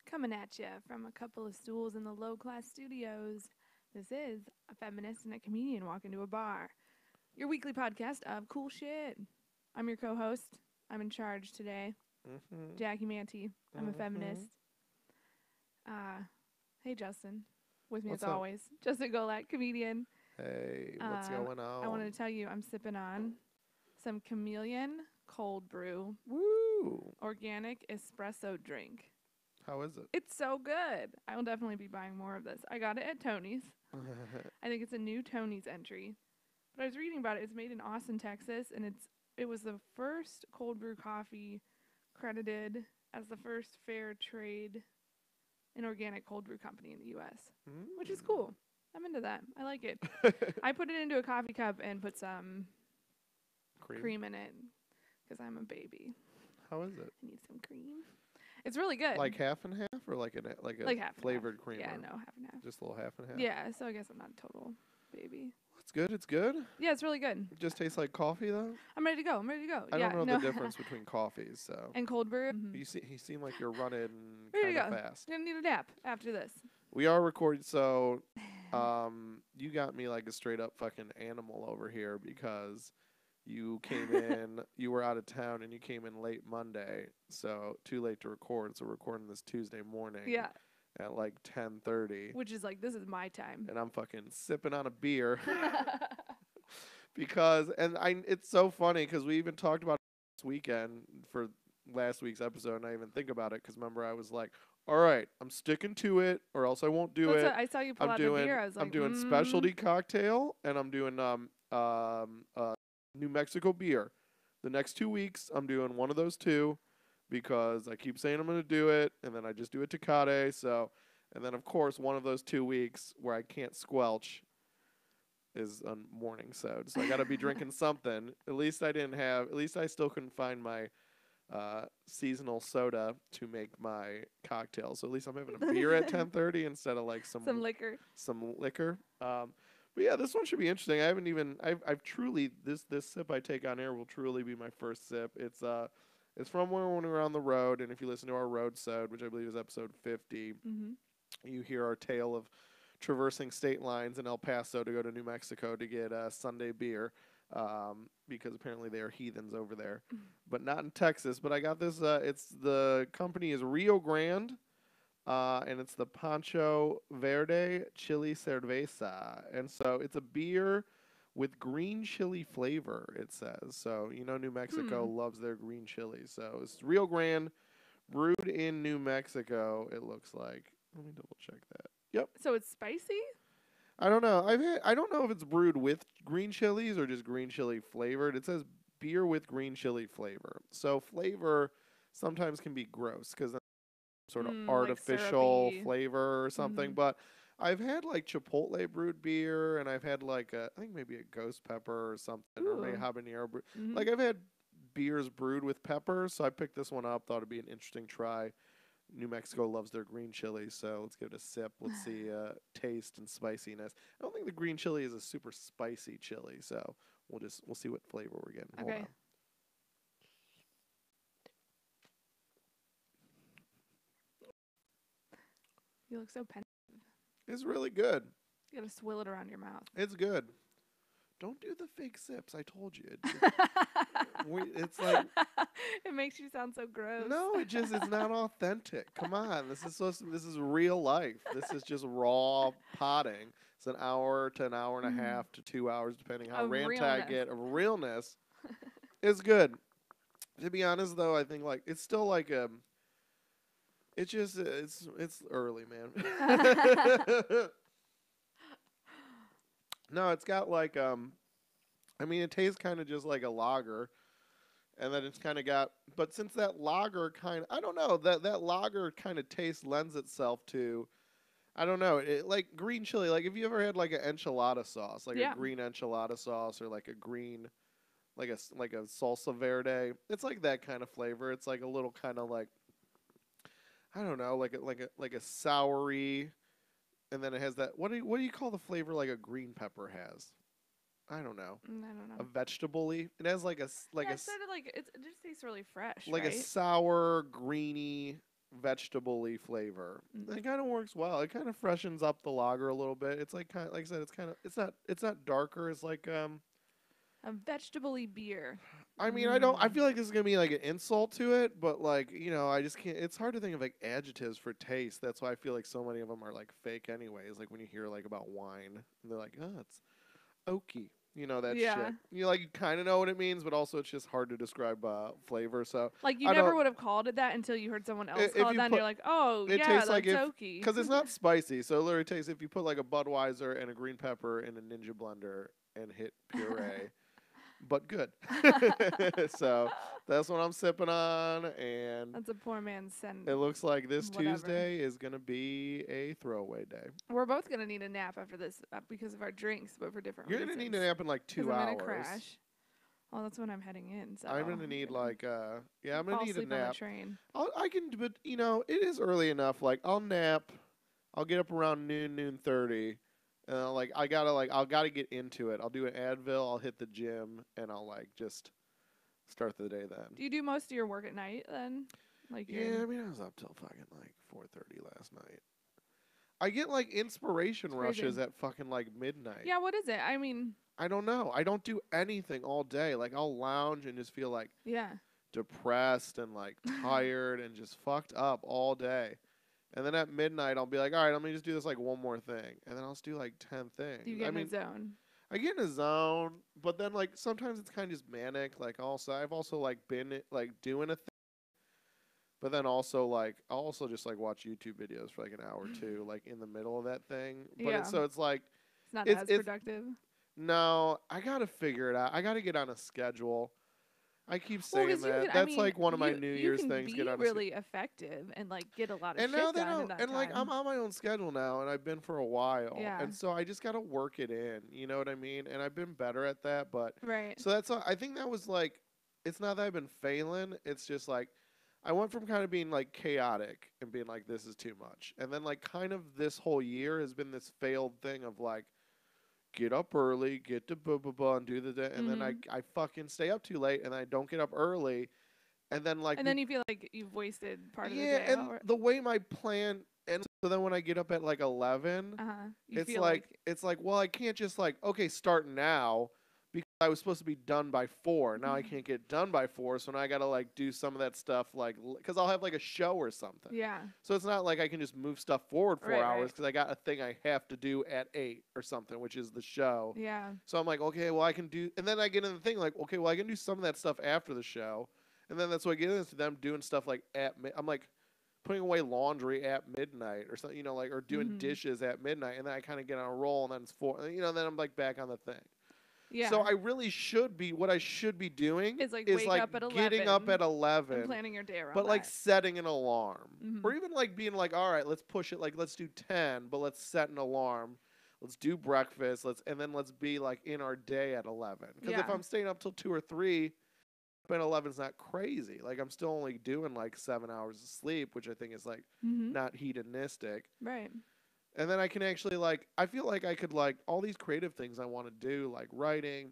Coming at you from a couple of stools in the low-class studios. This is a feminist and a comedian walk into a bar. Your weekly podcast of cool shit. I'm your co-host. I'm in charge today. Jackie Manti. I'm a feminist. Hey, Justin. With me What's as up? always. Justin Golak, comedian. Hey, what's going on? I wanted to tell you I'm sipping on some Chameleon cold brew Woo! organic espresso drink. How is it? It's so good. I will definitely be buying more of this. I got it at Tony's. I think it's a new Tony's entry. But I was reading about it. It's made in Austin, Texas, and it was the first cold brew coffee credited as the first fair trade and organic cold brew company in the U.S., which is cool. I'm into that. I like it. I put it into a coffee cup and put some cream in it because I'm a baby. How is it? I need some cream. It's really good. Like half and half, or like a half flavored creamer? Yeah, no, half and half. Just a little half and half. Yeah, so I guess I'm not a total baby. It's good. It's good. Yeah, it's really good. It just tastes like coffee, though. I'm ready to go. I don't know the difference between coffees, so. And cold brew. You seem like you're running Ready kind to of go. fast. You're gonna need a nap after this. We are recording, so you got me like a straight up fucking animal over here because you came in, you were out of town, and you came in late Monday, so too late to record. So we're recording this Tuesday morning. Yeah. At like 10:30. Which is like, this is my time. And I'm fucking sipping on a beer because, it's so funny because we even talked about it this weekend for last week's episode, and I even think about it because remember I was like, all right, I'm sticking to it, or else I won't do it. I saw you pull out the beer. I was like, I'm doing specialty cocktail, and I'm doing New Mexico beer. The next 2 weeks, I'm doing one of those two because I keep saying I'm going to do it, and then I just do it Tecate. So, and then of course one of those 2 weeks where I can't squelch is on morning soda. So I got to be drinking something. At least I still couldn't find my seasonal soda to make my cocktail. So at least I'm having a beer at 10:30 instead of like some liquor. Some liquor. But yeah, this one should be interesting. I've truly this sip I take on air will truly be my first sip. It's from when we were on the road, and if you listen to our road sode, which I believe is episode 50, you hear our tale of traversing state lines in El Paso to go to New Mexico to get Sunday beer, because apparently they are heathens over there, but not in Texas. But I got this. The company is Rio Grande, and it's the Pancho Verde Chili Cerveza, and so it's a beer with green chili flavor, it says. So, New Mexico loves their green chili. So, it's Rio Grande, brewed in New Mexico, it looks like. Let me double check that. Yep. So, it's spicy? I don't know. I don't know if it's brewed with green chilies or just green chili flavored. It says beer with green chili flavor. So, flavor sometimes can be gross because that's sort of artificial like flavor or something. But I've had like Chipotle brewed beer, and I've had like I think maybe a ghost pepper or something, or maybe habanero brew. Like I've had beers brewed with pepper, so I picked this one up. Thought it'd be an interesting try. New Mexico loves their green chili, so let's give it a sip. Let's see taste and spiciness. I don't think the green chili is a super spicy chili, so we'll see what flavor we're getting. Okay. Hold on. You look so pensive. It's really good. You gotta swill it around your mouth. It's good. Don't do the fake sips. I told you. It's like it makes you sound so gross. No, it's not authentic. Come on, this is real life. This is just raw potting. It's an hour to an hour and a half to 2 hours, depending how ranty I get of realness. It's good. To be honest, though, I think like it's still like it's early, man. No, it's got like it tastes kind of just like a lager, and then it's kind of got. But since that lager I don't know, that lager kind of taste lends itself to, I don't know, like green chili. Like if you ever had like an enchilada sauce, like a green enchilada sauce, or like a green, like a salsa verde. It's like that kind of flavor. It's like a little kind of like, I don't know, like a soury. And then it has that. What do you call the flavor like a green pepper has? I don't know. I don't know. A vegetable-y. It has like a it just tastes really fresh. like right? a sour, greeny. vegetable-y flavor. It kind of works well. It kind of freshens up the lager a little bit. It's like kind of, like I said, it's not darker. It's like A vegetable-y beer. I mean, I feel like this is gonna be like an insult to it, but like, I just can't. It's hard to think of like adjectives for taste. That's why I feel like so many of them are like fake, anyways. Like when you hear like about wine, and they're like, oh, it's oaky. That shit. You kind of know what it means, but also it's just hard to describe flavor. So like you never would have called it that until you heard someone else call it that, and you're like, oh, it yeah, tastes that's like oaky. Because it's not spicy. So it literally tastes if you put like a Budweiser and a green pepper in a Ninja blender and hit puree. But good. So that's what I'm sipping on, and that's a poor man's send. it looks like this Tuesday is going to be a throwaway day. We're both going to need a nap after this because of our drinks, but for different You're reasons. going to need a nap in like 2 hours. I'm going to crash. Well, that's when I'm heading in. So I'm going to need like, I'm going to need a nap. On the train. I can, but it is early enough. Like I'll nap, I'll get up around noon 30. And I gotta get into it. I'll do an Advil, I'll hit the gym, and I'll just start the day then. Do you do most of your work at night then? Yeah, I mean I was up till fucking 4:30 last night. I get inspiration rushes at fucking midnight. Yeah, what is it? I mean, I don't know. I don't do anything all day. I'll lounge and just feel depressed and tired and just fucked up all day. And then at midnight, I'll be like, all right, let me just do this one more thing. And then I'll just do 10 things. Do you get in a zone? I get in a zone, but then sometimes it's kind of just manic. I've also been doing a thing. But then also I'll also just watch YouTube videos for an hour or two, in the middle of that thing. But it's not as productive. No, I gotta figure it out. I gotta get on a schedule. I keep saying that. That's one of my New Year's things. Get on really effective and get a lot of shit done in that time. I'm on my own schedule now, and I've been for a while. Yeah. And so I just got to work it in. You know what I mean? And I've been better at that. But right. So I think that was it's not that I've been failing. It's just I went from kind of being chaotic and being this is too much, and then kind of this whole year has been this failed thing of get up early, get to and do the day, and then I fucking stay up too late, and I don't get up early, and then and then you feel like you've wasted part of the day. Yeah, and the way my plan ends, so then when I get up at 11, it's it's well, I can't just okay, start now because I was supposed to be done by 4. Now I can't get done by 4, so now I gotta do some of that stuff because I'll have a show or something. Yeah. So it's not I can just move stuff forward 4 hours because I got a thing I have to do at 8 or something, which is the show. Yeah. So I'm okay, well I can do, and then I get in the thing okay, well I can do some of that stuff after the show, and then that's what I get into them doing stuff I'm putting away laundry at midnight or something, or doing dishes at midnight, and then I kind of get on a roll, and then it's 4, then I'm back on the thing. Yeah. So I really should be, what I should be doing is wake up at 11, getting up at 11 and planning your day around but setting an alarm, or even being all right, let's push it, let's do 10, but let's set an alarm, let's do breakfast, and then let's be in our day at 11, because if I'm staying up till 2 or 3 at 11 is not crazy. I'm still only doing 7 hours of sleep, which I think is not hedonistic, right? And then I can actually I feel like I could all these creative things I want to do, writing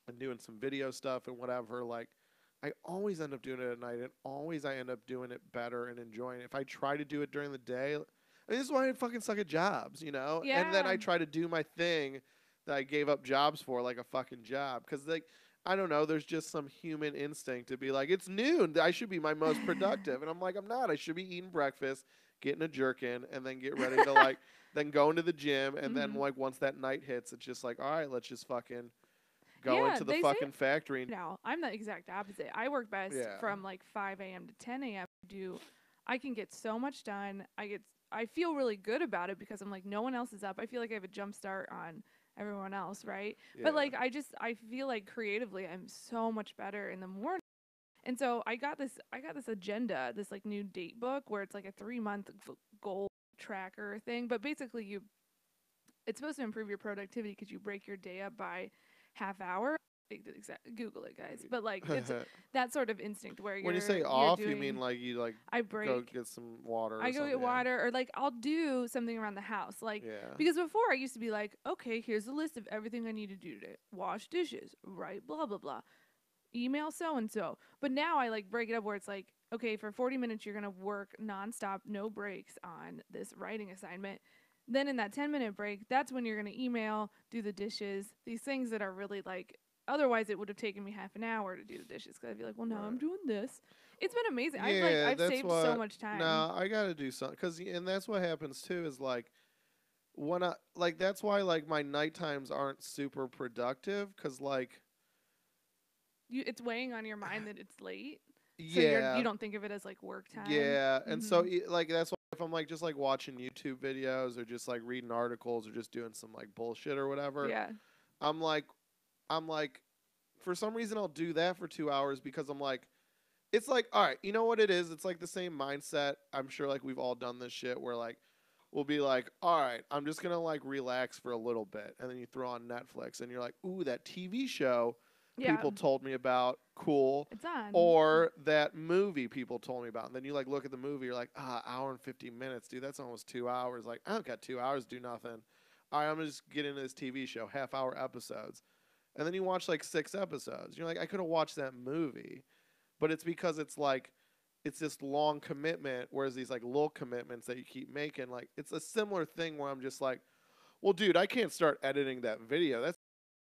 and doing some video stuff and whatever, I always end up doing it at night, and always I end up doing it better and enjoying it. If I try to do it during the day, this is why I fucking suck at jobs, Yeah. And then I try to do my thing that I gave up jobs for, a fucking job, because I don't know, there's just some human instinct to be it's noon, I should be my most productive, and I'm I'm not. I should be eating breakfast, getting a jerkin, and then get ready to then go into the gym, and then once that night hits, it's just all right, let's just fucking go into the fucking factory. No, I'm the exact opposite. I work best from 5 a.m. to 10 a.m. I can get so much done. I feel really good about it because I'm no one else is up. I feel like I have a jump start on everyone else, right? Yeah. But I feel creatively I'm so much better in the morning. And so I got this agenda, this new date book where it's a 3-month goal tracker thing, but basically it's supposed to improve your productivity because you break your day up by half hour. Google it, guys. But it's that sort of instinct where when you say off, you mean you I break, go get some water. I go get water, or I'll do something around the house, because before I used to be okay, here's a list of everything I need to do today: wash dishes, right, blah blah blah. email so and so. But now I like break it up where it's like, okay, for 40 minutes you're gonna work nonstop, no breaks on this writing assignment. Then in that 10-minute break, that's when you're gonna email, do the dishes, these things that are really like. Otherwise, it would have taken me half an hour to do the dishes because I'd be like, well, no, I'm Right. doing this. It's been amazing. Yeah, I've that's saved so what. much time. No, I gotta do something and that's what happens too. Is like when I like that's why like my night times aren't super productive because like It's weighing on your mind that it's late, so you yeah. don't think of it as like work time. Yeah, and so Mhm. like that's why if I'm like just like watching YouTube videos or just like reading articles or just doing some like bullshit or whatever, Yeah. I'm like I'm like for some reason I'll do that for 2 hours because I'm like it's like all right, you know what it is? It's like the same mindset. I'm sure like we've all done this shit where like we'll be like, "All right, I'm just going to like relax for a little bit." And then you throw on Netflix and you're like, "Ooh, that TV show Yeah. people told me about, cool." It's on. Or that movie people told me about. And then you like look at the movie, you're like, hour and 50 minutes, dude. That's almost 2 hours. Like, I don't got 2 hours to do nothing. All right, I'm gonna just get into this TV show, half-hour episodes. And then you watch like 6 episodes. You're like, I could have watched that movie. But it's because it's like it's this long commitment, whereas these like little commitments that you keep making, like it's a similar thing where I'm just like, well, dude, I can't start editing that video. That's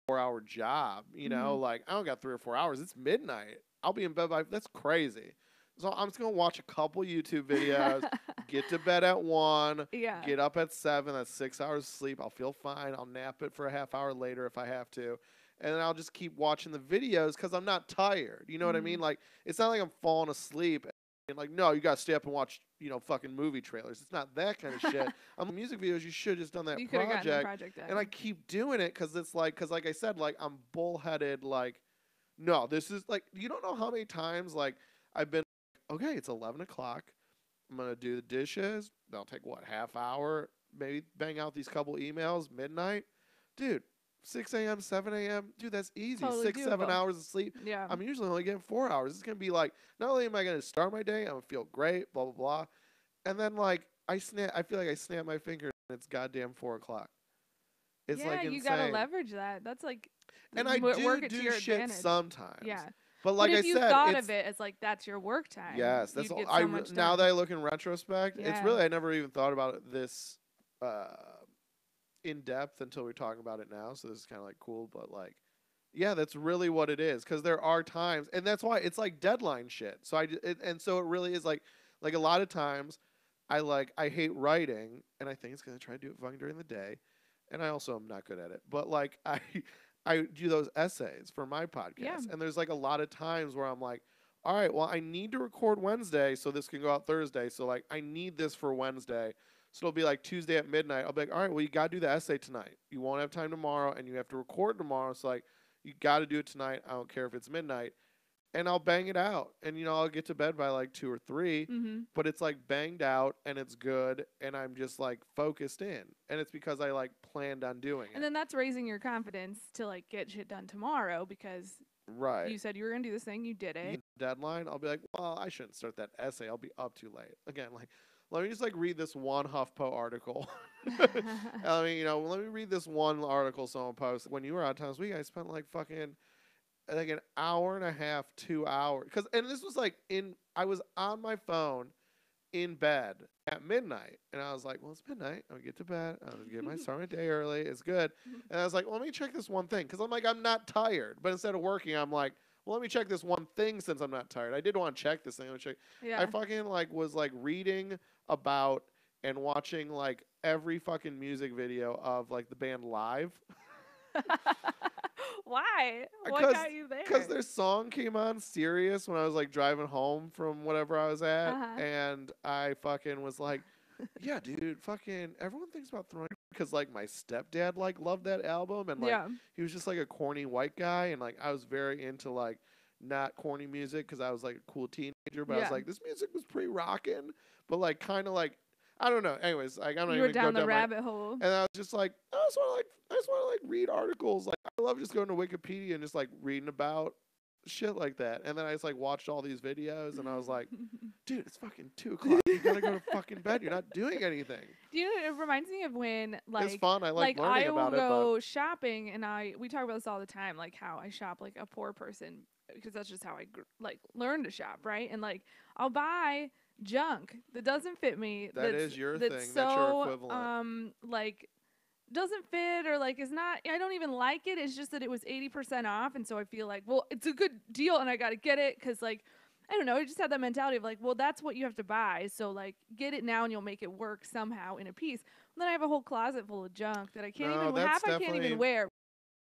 4 hour job, you know, Mhm. like I don't got 3 or 4 hours. It's midnight. I'll be in bed by that's crazy. So I'm just gonna watch a couple YouTube videos, get to bed at 1, Yeah. get up at 7. That's 6 hours of sleep. I'll feel fine. I'll nap it for a half hour later if I have to, and then I'll just keep watching the videos because I'm not tired. You know what I mean? Mhm. Like it's not like I'm falling asleep. And like, no, you gotta stay up and watch, fucking movie trailers. It's not that kind of shit. I'm music videos. You should have just done that You could have gotten the project project and I done. keep doing it because like I said, like I'm bullheaded. Like, no, this is like you don't know how many times like I've been okay. It's 11 o'clock. I'm gonna do the dishes. That'll take what half hour, maybe bang out these couple emails. Midnight, dude. 6 a.m., 7 a.m., dude. That's easy. Totally 6, 7 hours of sleep. Yeah. I'm usually only getting 4 hours. It's gonna be like not only am I gonna start my day, I'm gonna feel great, blah blah blah, and then like I feel like I snap my fingers and it's goddamn 4 o'clock. It's Yeah, like you gotta insane. leverage that. That's like And I work it to do your shit advantage. sometimes. Yeah. But But like I if you said, thought of it's it as like that's your work time, yes, that's you'd all get so much now that done. I look in retrospect, it's Yeah. really I never even thought about it this uh in depth until we're talking about it now. So this is kind of like cool, but like yeah, that's really what it is cuz there are times and that's why it's like deadline shit. So and so it really is like a lot of times I hate writing and I think it's cuz I try to do it fucking during the day and I also am not good at it. But like I do those essays for my Yeah. podcast. And there's like a lot of times where I'm like, all right, well, I need to record Wednesday so this can go out Thursday. So like I need this for Wednesday. So it'll be like Tuesday at midnight. I'll be like, all right, well, you got to do the essay tonight. You won't have time tomorrow and you have to record tomorrow. So like you got to do it tonight. I don't care if it's midnight. And I'll bang it out. And I'll get to bed by like 2 or 3, Mhm. but it's like banged out and it's good and I'm just like focused in. And it's because I like planned on doing And it. then that's raising your confidence to like get shit done tomorrow because Right. you said you were gonna do this thing, you did it. Deadline, I'll be like, well, I shouldn't start that essay. I'll be up too late. Again, like, let me just like read this one HuffPo article. I mean, let me read this one article someone posted. When you were out of town this week, I spent like fucking like an hour and a half, 2 hours. And this was like I was on my phone in bed at midnight. And I was like, well, it's midnight. I'll get to bed. I'll get my start my day early. It's good. And I was like, well, let me check this one thing. Because I'm like, I'm not tired. But instead of working, I'm like, well, let me check this one thing since I'm not tired. I did want to check this thing. Yeah. I fucking like was like reading about and watching like every fucking music video of like the band Live. Why? What Because got you there? because their song came on Sirius when I was like driving home from whatever I was at, Uh-huh. and I fucking was like, yeah, dude, fucking everyone thinks about throwing because like my stepdad like loved that album and like Yeah. he was just like a corny white guy and like I was very into like not corny music because I was like a cool teenager, but I was Yeah. like this music was pretty rockin', but like kind of like I don't know. Anyways, like I'm not You were even go down the down my rabbit hole. and I was just like, I just want to like read articles. Like I love just going to Wikipedia and just like reading about shit like that. And then I just like watched all these videos, and I was like, dude, it's fucking 2 o'clock. You gotta go to fucking bed. You're not doing anything. Do you know, it reminds me of when, It's like, fun. I like learning I will about it, but go shopping, and we talk about this all the time, like how I shop like a poor person, because that's just how I learn to shop, right? And like I'll buy junk that doesn't fit me. that is your that's thing. so That's your equivalent. like doesn't fit, or like is not, I don't even like it. It's just that it was 80% off, and so I feel like, well, it's a good deal and I got to get it, cuz like I don't know, I just had that mentality of like, well, that's what you have to buy, so like get it now and you'll make it work somehow in a piece. And then I have a whole closet full of junk that I can't No, even that's half I can't even wear.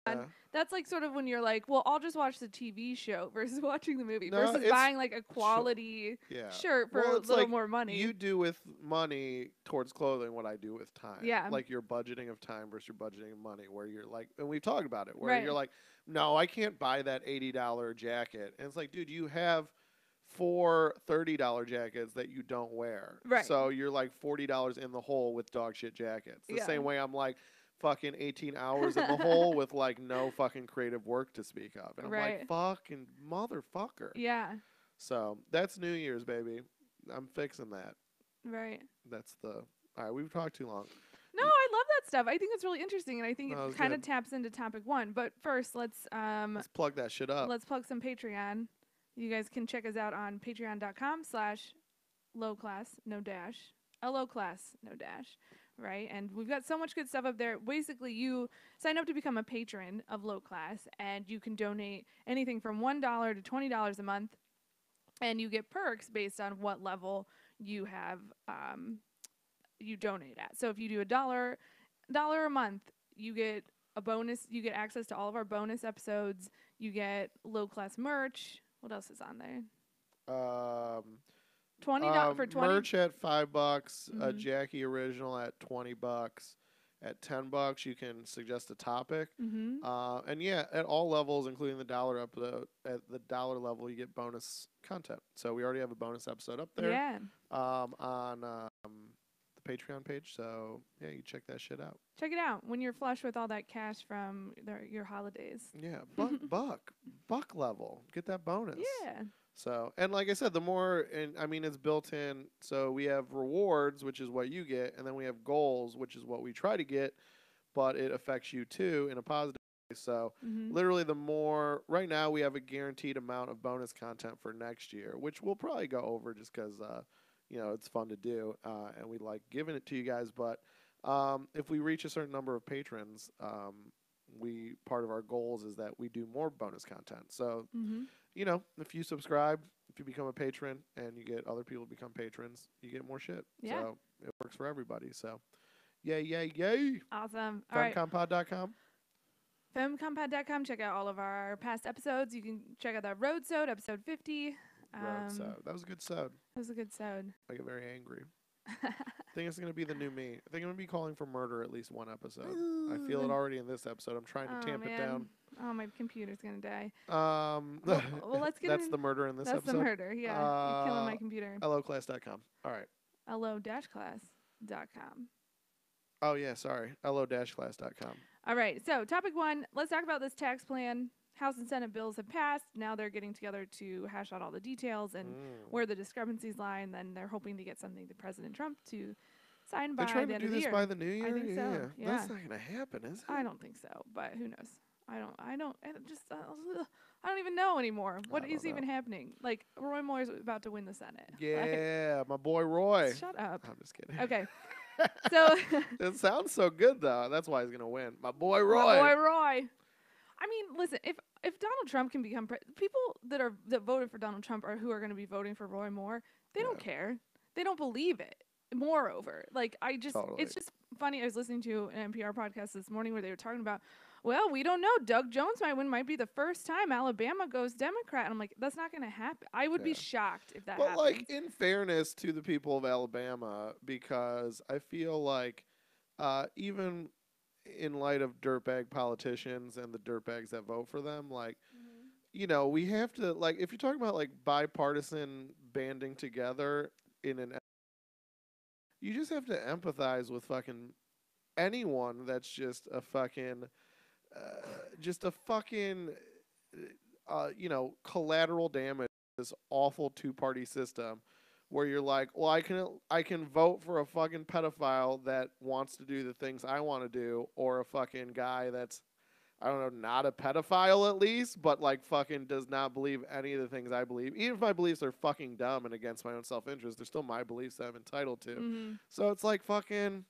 yeah. That's like sort of when you're like, well, I'll just watch the TV show versus watching the movie, No, versus it's buying like a quality yeah. shirt for Well, a it's little like more money. you do with money towards clothing what I do with time. Yeah. Like your budgeting of time versus your budgeting of money, where you're like, and we've talked about it, where Right. you're like, no, I can't buy that $80 jacket. And it's like, dude, you have 4 $30 jackets that you don't wear. Right. So you're like $40 in the hole with dog shit jackets. The Yeah. same way I'm like fucking 18 hours in the hole with like no fucking creative work to speak of. And I'm like, fucking motherfucker. Yeah. So that's New Year's, baby. I'm fixing that. Right. That's the. All right, we've talked too long. No, I love that stuff. I think it's really interesting, and I think No, it it's kind of good. taps into topic one. But first, let's plug that shit up. let's plug some Patreon. You guys can check us out on patreon.com/lowclass no dash, low class no dash, right? And we've got so much good stuff up there. Basically, you sign up to become a patron of Low Class, and you can donate anything from $1 to $20 a month, and you get perks based on what level you have you donate at. So if you do $1 a month, you get a bonus. You get access to all of our bonus episodes. You get Low Class merch. What else is on there? $20 for 20 merch at $5, a Mhm. Jackie original at $20. At $10, you can suggest a topic. Mhm. And yeah, at all levels, including the dollar upload, at the dollar level, you get bonus content. So we already have a bonus episode up there. Yeah. On the Patreon page. So yeah, you check that shit out. Check it out when you're flush with all that cash from your holidays. Yeah, buck level. Get that bonus. Yeah. So, and like I said, the more, and I mean, it's built in. So we have rewards, which is what you get, and then we have goals, which is what we try to get, but it affects you too in a positive way. So literally the more, right now we have a guaranteed amount of bonus content for next year, which we'll probably go over just because, you know, it's fun to do, and we like giving it to you guys. But if we reach a certain number of patrons, part of our goals is that we do more bonus content. So, you know, if you subscribe, if you become a patron and you get other people to become patrons, you get more shit. Yeah. So it works for everybody. So yay, yay, yay. Awesome. All right. FemComPod.com. FemComPod.com. Check out all of our past episodes. You can check out that Road Sode, episode 50. That was a good sode. That was a good sode. I get very angry. I think it's going to be the new me. I think I'm going to be calling for murder at least one episode. I feel it already in this episode. I'm trying to tamp it down. Oh, my computer's going to die. Well, let's get That's the murder in this That's episode? the murder, yeah. You're killing my computer. LOclass.com. All right. LO-class.com. Oh, yeah, sorry. LO-class.com. All right, so topic one, let's talk about this tax plan. House and Senate bills have passed. Now they're getting together to hash out all the details and where the discrepancies lie, and then they're hoping to get something to President Trump to sign by the end of the year. They're trying to do this by the new year? I think so. Yeah. That's not going to happen, is it? I don't think so, but who knows? I don't even know anymore. What is even happening? Like, Roy Moore's about to win the Senate. Yeah, my boy Roy. Shut up. I'm just kidding. Okay. So it sounds so good though. That's why he's gonna win. My boy Roy. My boy Roy. I mean, listen. If Donald Trump can become people that voted for Donald Trump or who are going to be voting for Roy Moore, they don't care. They don't believe it. Moreover, like it's just funny. I was listening to an NPR podcast this morning where they were talking about, well, we don't know. Doug Jones might win. Might be the first time Alabama goes Democrat. And I'm like, that's not going to happen. I would be shocked if that happens. But like, in fairness to the people of Alabama, because I feel like even in light of dirtbag politicians and the dirtbags that vote for them, like, you know, we have to, like, if you're talking about like bipartisan banding together in an, you just have to empathize with fucking anyone that's just a fucking collateral damage. This awful two-party system, where you're like, well, I can vote for a fucking pedophile that wants to do the things I want to do, or a fucking guy that's, I don't know, not a pedophile at least, but like fucking does not believe any of the things I believe. Even if my beliefs are fucking dumb and against my own self-interest, they're still my beliefs that I'm entitled to. Mm-hmm. So it's like fucking.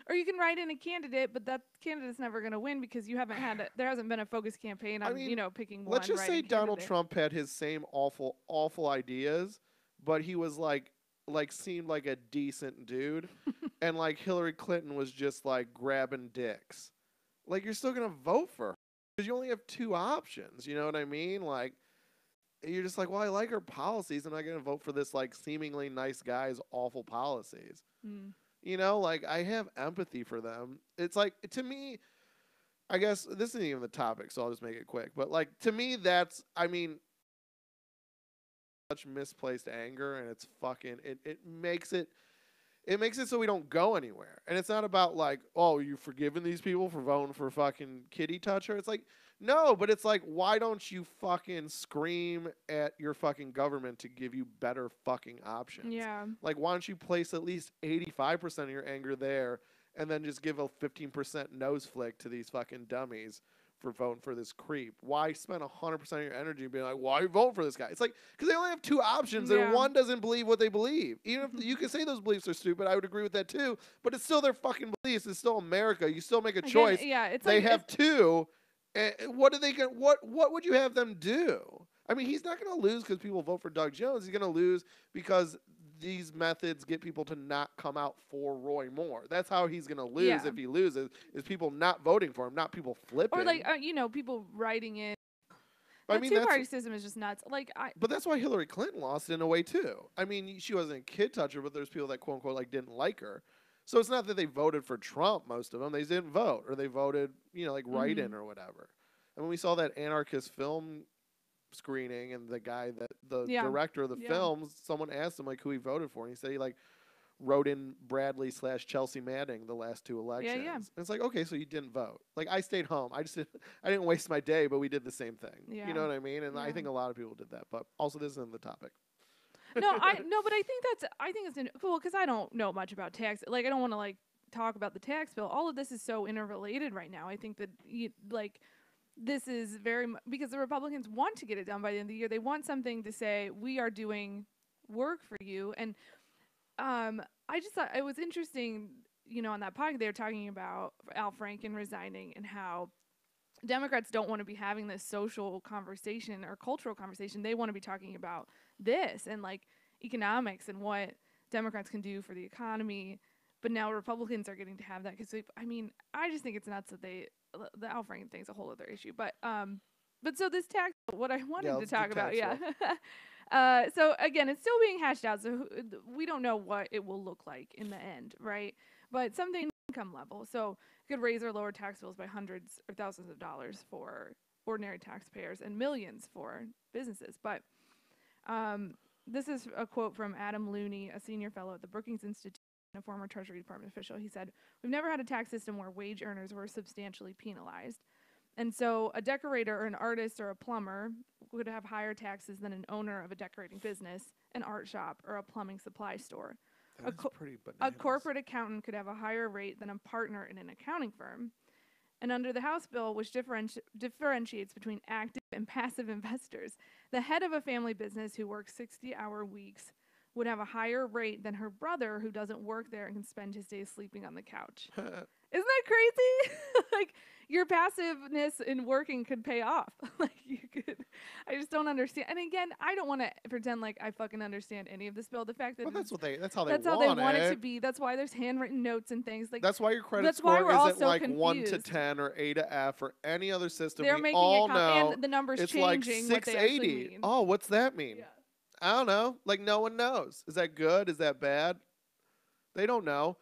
Or you can write in a candidate, but that candidate's never going to win because you haven't there hasn't been a focused campaign on, picking one. Let's just say Donald Trump had his same awful, awful ideas, but he was like seemed like a decent dude, and like Hillary Clinton was just like grabbing dicks. Like, you're still going to vote for her because you only have two options. You know what I mean? Like, you're just like, well, I like her policies. I'm not going to vote for this like seemingly nice guy's awful policies. Mm. Like, I have empathy for them. It's like, to me, I guess this isn't even the topic, so I'll just make it quick. But like, to me, such misplaced anger, and it's fucking, it makes it so we don't go anywhere. And it's not about like, oh, you forgiving these people for voting for fucking kitty toucher? It's like, no, but it's like, why don't you fucking scream at your fucking government to give you better fucking options? Yeah. Like, why don't you place at least 85% of your anger there and then just give a 15% nose flick to these fucking dummies for voting for this creep? Why spend 100% of your energy being like, why are you voting for this guy? It's like, because they only have two options, and one doesn't believe what they believe. Even if you can say those beliefs are stupid, I would agree with that too, but it's still their fucking beliefs. It's still America. You still make a choice. Yeah, it's they like, have two. What are they going? What would you have them do? I mean, he's not going to lose because people vote for Doug Jones. He's going to lose because these methods get people to not come out for Roy Moore. That's how he's going to lose if he loses, is people not voting for him, not people flipping. Or like, people writing in. The two-party system is just nuts. But that's why Hillary Clinton lost in a way too. I mean, she wasn't a kid toucher, but there's people that quote unquote like didn't like her. So it's not that they voted for Trump, most of them. They didn't vote, or they voted, write-in or whatever. I mean, we saw that anarchist film screening, and the guy the director of the film, someone asked him like who he voted for, and he said he like wrote in Bradley/Chelsea Manning the last two elections. Yeah. And it's like, okay, so you didn't vote. Like, I stayed home. I didn't waste my day, but we did the same thing. Yeah. You know what I mean? And I think a lot of people did that. But also, this isn't the topic. But I think it's cool because I don't know much about tax. Like, I don't want to like talk about the tax bill. All of this is so interrelated right now. I think that this is very because the Republicans want to get it done by the end of the year. They want something to say, we are doing work for you. And I just thought it was interesting, on that podcast they were talking about Al Franken resigning and how Democrats don't want to be having this social conversation or cultural conversation. They want to be talking about this and like economics and what Democrats can do for the economy. But now Republicans are getting to have that because I just think it's nuts that the Al Franken thing's a whole other issue. But so this tax, what I wanted to talk about, so again, it's still being hashed out, so we don't know what it will look like in the end, right? But something income level, so it could raise or lower tax bills by hundreds or thousands of dollars for ordinary taxpayers and millions for businesses. But this is a quote from Adam Looney, a senior fellow at the Brookings Institute, a former Treasury Department official. He said, "We've never had a tax system where wage earners were substantially penalized. And so a decorator or an artist or a plumber would have higher taxes than an owner of a decorating business, an art shop, or a plumbing supply store. That's pretty bananas. A corporate accountant could have a higher rate than a partner in an accounting firm. And under the House bill, which differentiates between active and passive investors, the head of a family business who works 60-hour weeks would have a higher rate than her brother who doesn't work there and can spend his days sleeping on the couch." Isn't that crazy? Like, your passiveness in working could pay off. Like, you could. I just don't understand. And again, I don't want to pretend like I fucking understand any of this bill. The fact that that's how they want it to be. That's why there's handwritten notes and things like. That's why your credit score isn't like confused. 1 to 10 or A to F or any other system. They're making all know and the numbers it's changing. Like 680. Mean. Oh, what's that mean? Yeah. I don't know. Like, no one knows. Is that good? Is that bad? They don't know.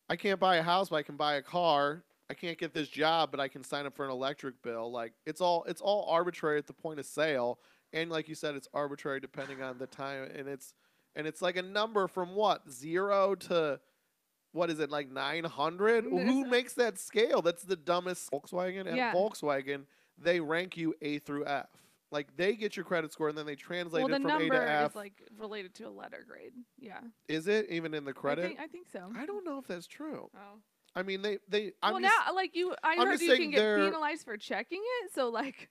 I can't buy a house, but I can buy a car. I can't get this job, but I can sign up for an electric bill. Like, it's all arbitrary at the point of sale, and like you said, it's arbitrary depending on the time, and it's like a number from what, 0 to what is it, like 900? Who makes that scale? That's the dumbest. Volkswagen. At Volkswagen, they rank you A through F. Like they get your credit score and then they translate Well, the it from A to number F. is like related to a letter grade. Yeah. Is it even in the credit? I think so. I don't know if that's true. Oh. I mean, they. Well, now, like I I'm heard just you saying can get penalized for checking it. So, like,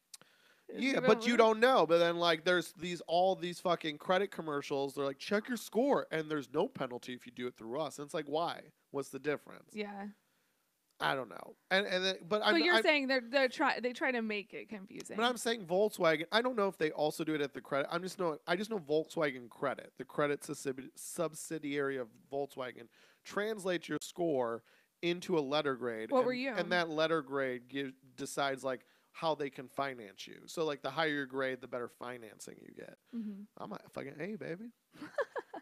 yeah, but you don't know. But then, like, there's all these fucking credit commercials. They're like, check your score, and there's no penalty if you do it through us. And it's like, why? What's the difference? Yeah. I don't know. But so you're saying they try to make it confusing. But I'm saying Volkswagen. I don't know if they also do it at the credit. I just know Volkswagen Credit, the credit subsidiary of Volkswagen, translates your score into a letter grade. What were you? And that letter grade decides like how they can finance you. So like the higher your grade, the better financing you get. Mm-hmm. I'm like fucking A, baby.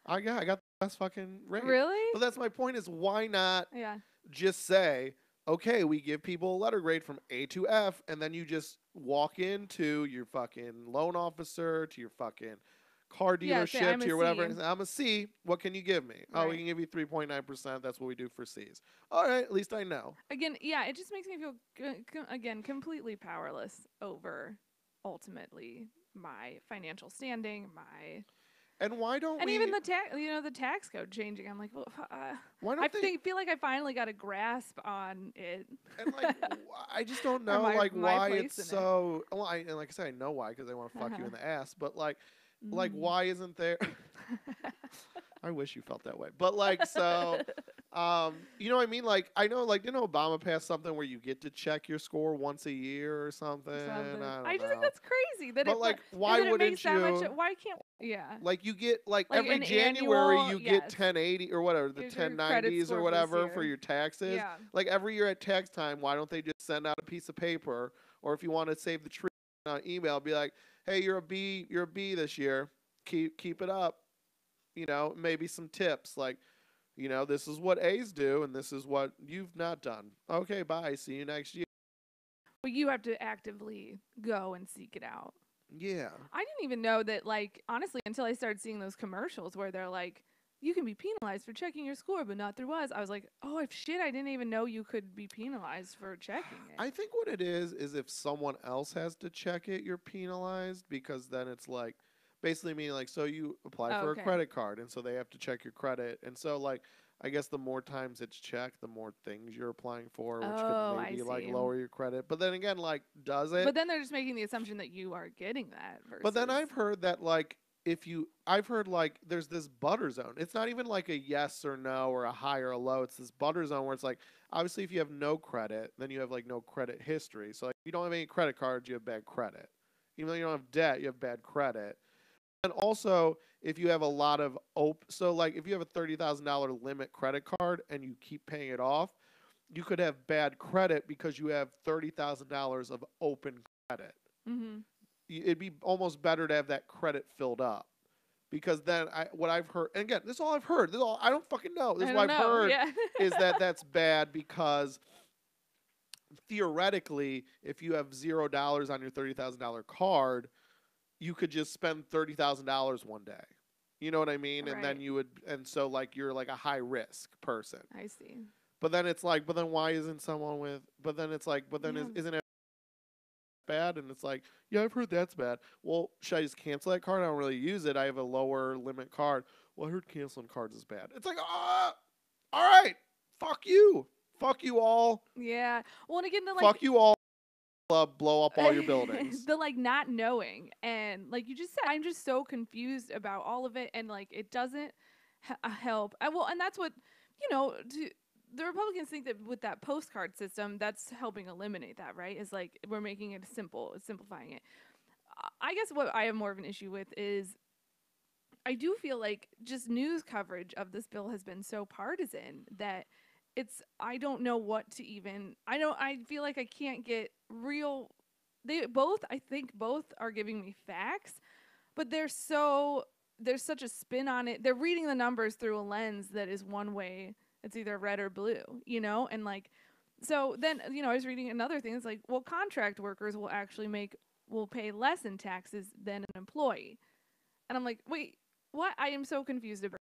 I got the best fucking rate. Really? But that's my point. Is why not? Yeah. Just say, okay, we give people a letter grade from A to F, and then you just walk into your fucking loan officer, to your fucking car dealership, to your whatever. And say, I'm a C. What can you give me? Right. Oh, we can give you 3.9%. That's what we do for Cs. All right, at least I know. Again, yeah, it just makes me feel, completely powerless over, ultimately, my financial standing, my... And why don't and even the tax code changing? I'm like, well, why don't feel like I finally got a grasp on it. And like, I just don't know why it's so. Well, and like I said, I know why, because they want to fuck you in the ass. But like why isn't there? I wish you felt that way. But like, so, you know what I mean? Like, I know, like, didn't Obama pass something where you get to check your score once a year or something? I just think that's crazy. But like, why wouldn't you? Why can't? Yeah. Like you get like every January you get 1080 or whatever, the 1090s or whatever for your taxes. Yeah. Like every year at tax time, why don't they just send out a piece of paper, or if you want to save the tree on email, be like, hey, you're a B this year. Keep it up. You know, maybe some tips like, you know, this is what A's do and this is what you've not done. Okay, bye. See you next year. But you have to actively go and seek it out. Yeah. I didn't even know that, like, honestly, until I started seeing those commercials where they're like, you can be penalized for checking your score, but not through us. I was like, oh, shit, I didn't even know you could be penalized for checking it. I think what it is if someone else has to check it, you're penalized, because then it's like, basically meaning like, so you apply for a credit card, and so they have to check your credit. And so like, I guess the more times it's checked, the more things you're applying for, which could maybe like lower your credit. But then again, like, does it? But then they're just making the assumption that you are getting that. But then I've heard that like, I've heard like there's this butter zone. It's not even like a yes or no or a high or a low. It's this butter zone where it's like, obviously if you have no credit, then you have like no credit history. So like, if you don't have any credit cards, you have bad credit. Even though you don't have debt, you have bad credit. And also, if you have a lot of so like if you have a $30,000 limit credit card and you keep paying it off, you could have bad credit because you have $30,000 of open credit. Mm-hmm. It'd be almost better to have that credit filled up, because then what I've heard, and again, this is all I've heard. This is all I don't fucking know. This is what I've heard is that that's bad because theoretically, if you have $0 on your $30,000 card, you could just spend $30,000 one day. You know what I mean? Right. And then you would, and so like you're like a high risk person. I see. But then it's like, but then why isn't someone with? But then it's like, but then isn't it bad? And it's like, yeah, I've heard that's bad. Well, should I just cancel that card? I don't really use it. I have a lower limit card. Well, I heard canceling cards is bad. It's like, all right, fuck you all. Yeah. Well, and again, fuck you all. Blow up all your buildings. The like not knowing, and like you just said, I'm just so confused about all of it, and like it doesn't help. Well, and that's what the Republicans think that with that postcard system, that's helping eliminate that, right? Is like we're making it simplifying it. I guess what I have more of an issue with is I do feel like just news coverage of this bill has been so partisan that I don't know what to even, I feel like I can't get real, I think both are giving me facts, but there's such a spin on it. They're reading the numbers through a lens that is one way. It's either red or blue, and like, so then, I was reading another thing. It's like, well, contract workers will pay less in taxes than an employee. And I'm like, wait, what? I am so confused about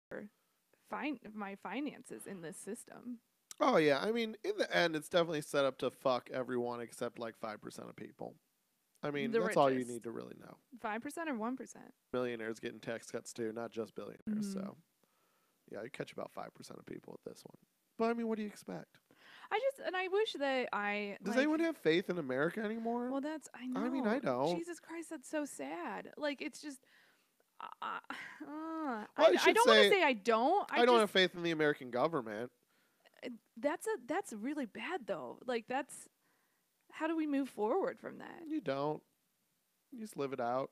my finances in this system. Oh, yeah. I mean, in the end, it's definitely set up to fuck everyone except like 5% of people. I mean, The that's all you richest. need to really know. 5% or 1%? Millionaires getting tax cuts too, not just billionaires. Mhm. So, yeah, you catch about 5% of people with this one. But I mean, what do you expect? I wish that I Does like. anyone have faith in America anymore? Well, I know. I mean, I don't. Jesus Christ, that's so sad. Like, it's just. Well, I I should don't want to say say I don't. I don't have faith in the American government. That's really bad though. Like, that's. How do we move forward from that? You don't. You just live it out.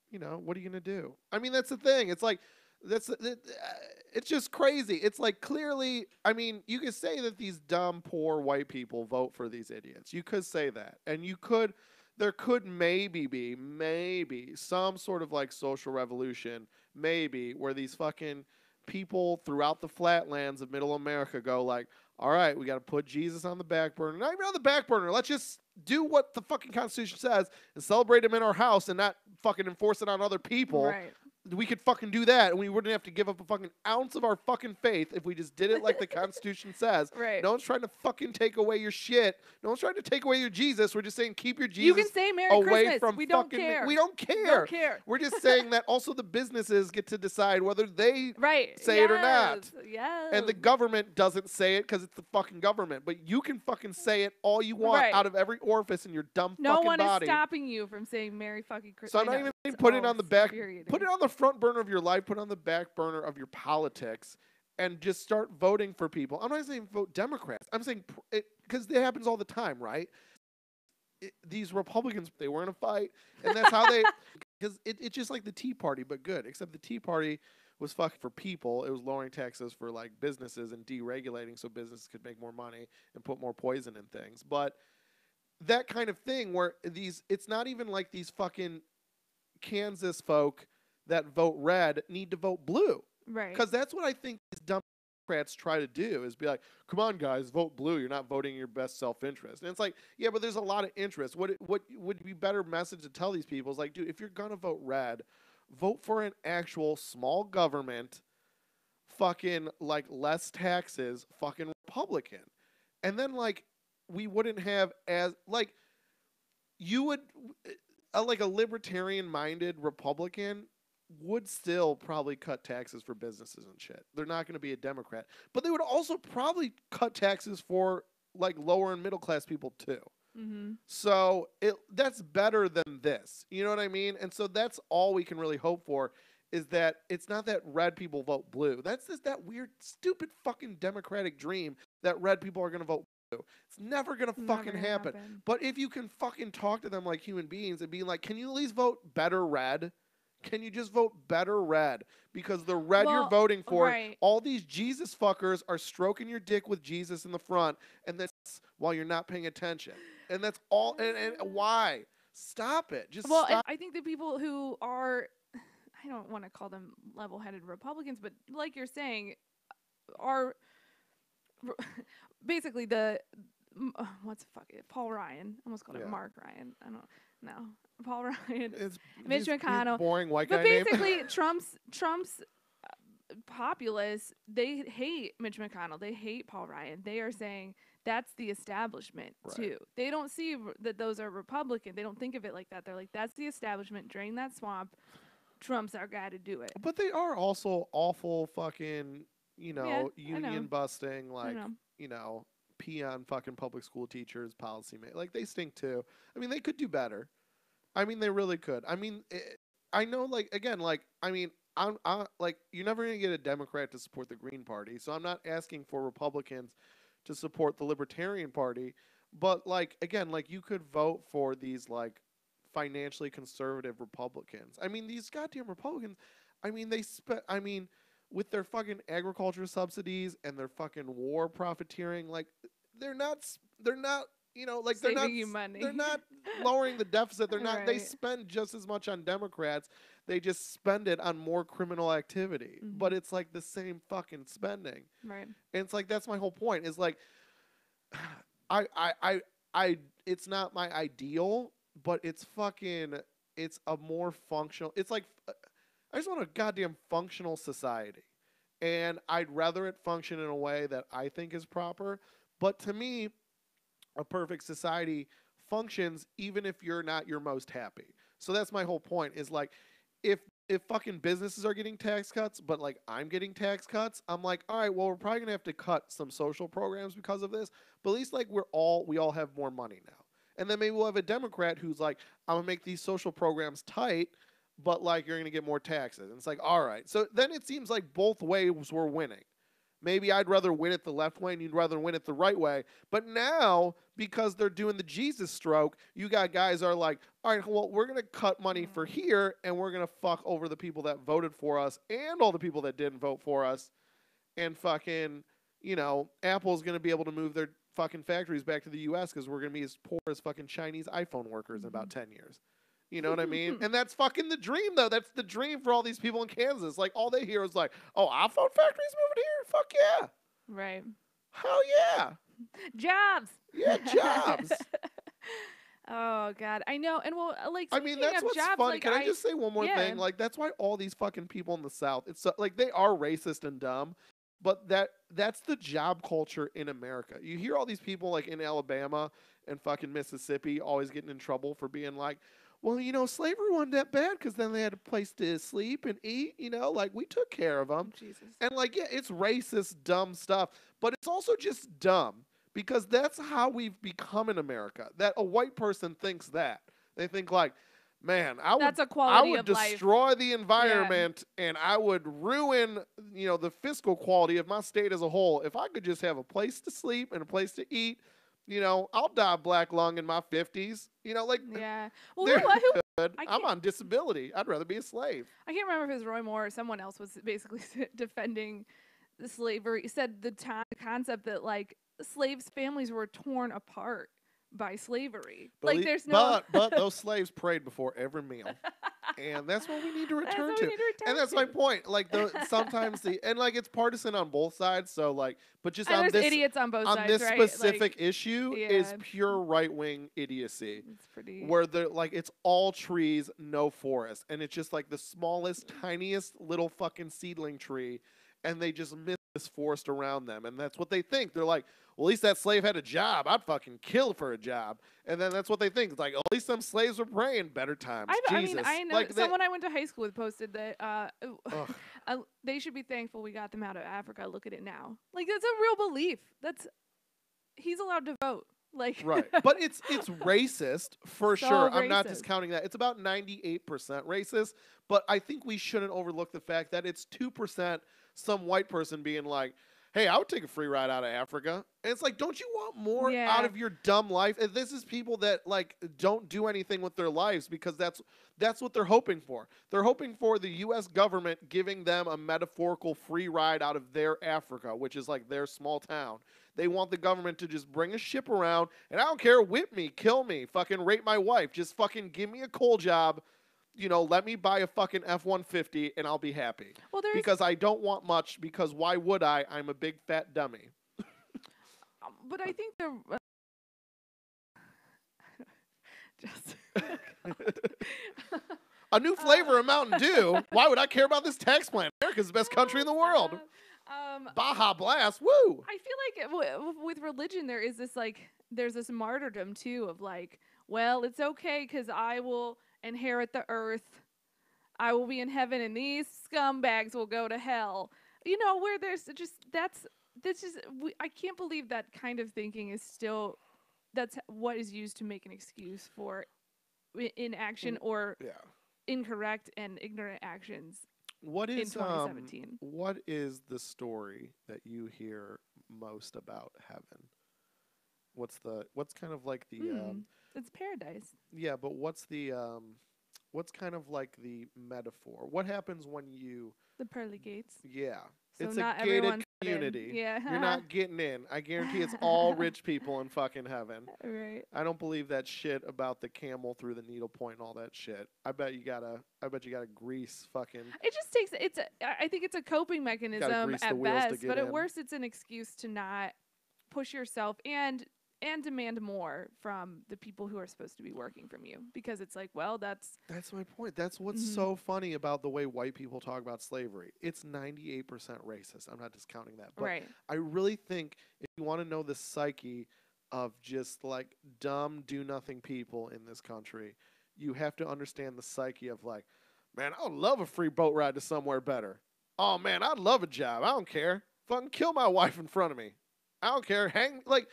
You know, what are you going to do? I mean, that's the thing. It's like, it's just crazy. It's like clearly, I mean, you could say that these dumb, poor white people vote for these idiots. You could say that. And there could maybe be some sort of like social revolution, maybe, where these fucking people throughout the flatlands of middle America go like, all right, we got to put Jesus on the back burner. Not even on the back burner. Let's just do what the fucking Constitution says and celebrate him in our house and not fucking enforce it on other people. Right. We could fucking do that, and we wouldn't have to give up a fucking ounce of our fucking faith if we just did it like the Constitution says. Right. No one's trying to fucking take away your shit. No one's trying to take away your Jesus. We're just saying keep your Jesus You can say Merry away Christmas. from We don't fucking care. We don't care. Don't care. We're just saying that also the businesses get to decide whether they Right. say it or not. Yes. And the government doesn't say it because it's the fucking government. But you can fucking say it all you want Right. out of every orifice in your dumb No fucking one body. is stopping you from saying Merry fucking Christmas. So I'm not even saying put it on the back, put it on the front burner of your life, put it on the back burner of your politics, and just start voting for people. I'm not saying vote Democrats. I'm saying because it happens all the time, right? These Republicans, they were in a fight, and that's how they. Because it's just like the Tea Party, but good. Except the Tea Party was fucking for people. It was lowering taxes for like businesses and deregulating so businesses could make more money and put more poison in things. But that kind of thing where it's not even like these fucking Kansas folk that vote red need to vote blue. Right. Because that's what I think these Democrats try to do is be like, come on, guys, vote blue. You're not voting your best self-interest. And it's like, yeah, but there's a lot of interest. What would be better message to tell these people is like, dude, if you're going to vote red, vote for an actual small government, fucking like less taxes, fucking Republican. And then like we wouldn't have as like you would like a libertarian-minded Republican would still probably cut taxes for businesses and shit. They're not going to be a Democrat. But they would also probably cut taxes for like lower and middle class people too. Mm-hmm. So that's better than this. You know what I mean? And so that's all we can really hope for is that it's not that red people vote blue. That's just that weird, stupid fucking Democratic dream that red people are going to vote blue. It's never going to fucking happen. But if you can fucking talk to them like human beings and be like, can you at least vote better red? Can you just vote better red? Because the red you're voting for, right. all these Jesus fuckers are stroking your dick with Jesus in the front, and that's while you're not paying attention. And that's all. And why? Stop it. Just stop. And I think the people who are, I don't want to call them level-headed Republicans, but like you're saying, are basically Paul Ryan. I almost called him Mark Ryan. I don't know. Paul Ryan. Mitch McConnell. Boring white guy but basically, name. Trump's populists, they hate Mitch McConnell. They hate Paul Ryan. They are saying that's the establishment too. They don't see that those are Republican. They don't think of it like that. They're like, that's the establishment. Drain that swamp. Trump's our guy to do it. But they are also awful fucking, union busting, like, peon fucking public school teachers, policy like they stink too. I mean, they could do better. I mean, they really could. I mean, I know, like, again, like, I mean, I'm like, you're never going to get a Democrat to support the Green Party. So I'm not asking for Republicans to support the Libertarian Party. But, like, again, like, you could vote for these, like, financially conservative Republicans. I mean, these goddamn Republicans, I mean, with their fucking agriculture subsidies and their fucking war profiteering, like, they're not, like, saving you money. They're not lowering the deficit. They're not, right. They spend just as much on Democrats. They just spend it on more criminal activity. Mm-hmm. But it's like the same fucking spending. Right. And it's like, that's my whole point is like, it's not my ideal, but it's a more functional, it's like, I just want a goddamn functional society. And I'd rather it function in a way that I think is proper. But to me, a perfect society functions even if you're not your most happy. So that's my whole point is like, if fucking businesses are getting tax cuts, but like I'm getting tax cuts, I'm like, all right, well, we're probably gonna have to cut some social programs because of this. But at least like we all have more money now. And then maybe we'll have a Democrat who's like, I'm gonna make these social programs tight, but like you're gonna get more taxes. And it's like, all right. So then it seems like both ways were winning. Maybe I'd rather win it the left way and you'd rather win it the right way. But now, because they're doing the Jesus stroke, you got guys are like, all right, well, we're going to cut money for here and we're going to fuck over the people that voted for us and all the people that didn't vote for us. And fucking, Apple's going to be able to move their fucking factories back to the U.S. because we're going to be as poor as fucking Chinese iPhone workers in about 10 years. You know what I mean? And that's fucking the dream, though. That's the dream for all these people in Kansas. Like, all they hear is like, oh, iPhone factories moving here? Fuck yeah. Right. Hell yeah. Jobs. Yeah, jobs. Oh, God. I know. And well, like, I mean, that's what's jobs, funny. like, Can I just say one more thing? Like, that's why all these fucking people in the South, it's so, like, they are racist and dumb, but that's the job culture in America. You hear all these people, like, in Alabama and fucking Mississippi always getting in trouble for being like, well, slavery wasn't that bad because then they had a place to sleep and eat, like we took care of them. Jesus. And like, yeah, it's racist, dumb stuff, but it's also just dumb because that's how we've become in America, that a white person thinks that. They think like, man, I would destroy the environment and I would ruin, the fiscal quality of my state as a whole if I could just have a place to sleep and a place to eat. I'll die of black lung in my 50s. Like, yeah. Well, who I'm on disability. I'd rather be a slave. I can't remember if it was Roy Moore or someone else was basically defending the slavery. He said the concept that like slaves' families were torn apart by slavery. But like there's no. But those slaves prayed before every meal. And that's what we need to return to. And that's my point. Like sometimes it's partisan on both sides. So like, but just and on there's this idiots on both sides, on this right? specific issue is pure right wing idiocy. It's pretty. Where they're like it's all trees, no forest, and it's just like the smallest, tiniest little fucking seedling tree, and they just miss this forest around them, and that's what they think. They're like, well, at least that slave had a job. I'd fucking kill for a job. And then that's what they think. It's like, at least some slaves were praying. Better times. I mean, I know like someone I went to high school with posted that they should be thankful we got them out of Africa. Look at it now. Like, that's a real belief. He's allowed to vote. Like, right. But it's racist for so sure. racist. I'm not discounting that. It's about 98% racist. But I think we shouldn't overlook the fact that it's 2% some white person being like, hey, I would take a free ride out of Africa. And it's like, don't you want more out of your dumb life? And this is people that like don't do anything with their lives because that's what they're hoping for. They're hoping for the U.S. government giving them a metaphorical free ride out of their Africa, which is like their small town. They want the government to just bring a ship around, and I don't care, whip me, kill me, fucking rape my wife. Just fucking give me a coal job. Let me buy a fucking F-150 and I'll be happy. Well, because I don't want much, because why would I? I'm a big fat dummy. But I think just a new flavor of Mountain Dew. Why would I care about this tax plan? America's the best country in the world. Baja Blast, woo! I feel like with religion there's this martyrdom too of like, well, it's okay because I will inherit the earth. I will be in heaven and these scumbags will go to hell. Where there's just I can't believe that kind of thinking is still, that's what is used to make an excuse for inaction or incorrect and ignorant actions. What is in 2017? What is the story that you hear most about heaven? What's kind of like the it's paradise. Yeah, but what's kind of like the metaphor? What happens when you the pearly gates? Yeah. So it's not a gated community. Yeah. You're not getting in. I guarantee it's all rich people in fucking heaven. Right. I don't believe that shit about the camel through the needle point and all that shit. I bet you gotta grease fucking. It just takes. I think it's a coping mechanism at best, but at worst, it's an excuse to not push yourself and demand more from the people who are supposed to be working from you, because it's like, well, that's my point. That's what's so funny about the way white people talk about slavery. It's 98% racist. I'm not discounting that, but right. I really think if you want to know the psyche of just like dumb do nothing people in this country. You have to understand the psyche of like, man, I would love a free boat ride to somewhere better. Oh man, I'd love a job. I don't care. Fucking kill my wife in front of me. I don't care. Hang like,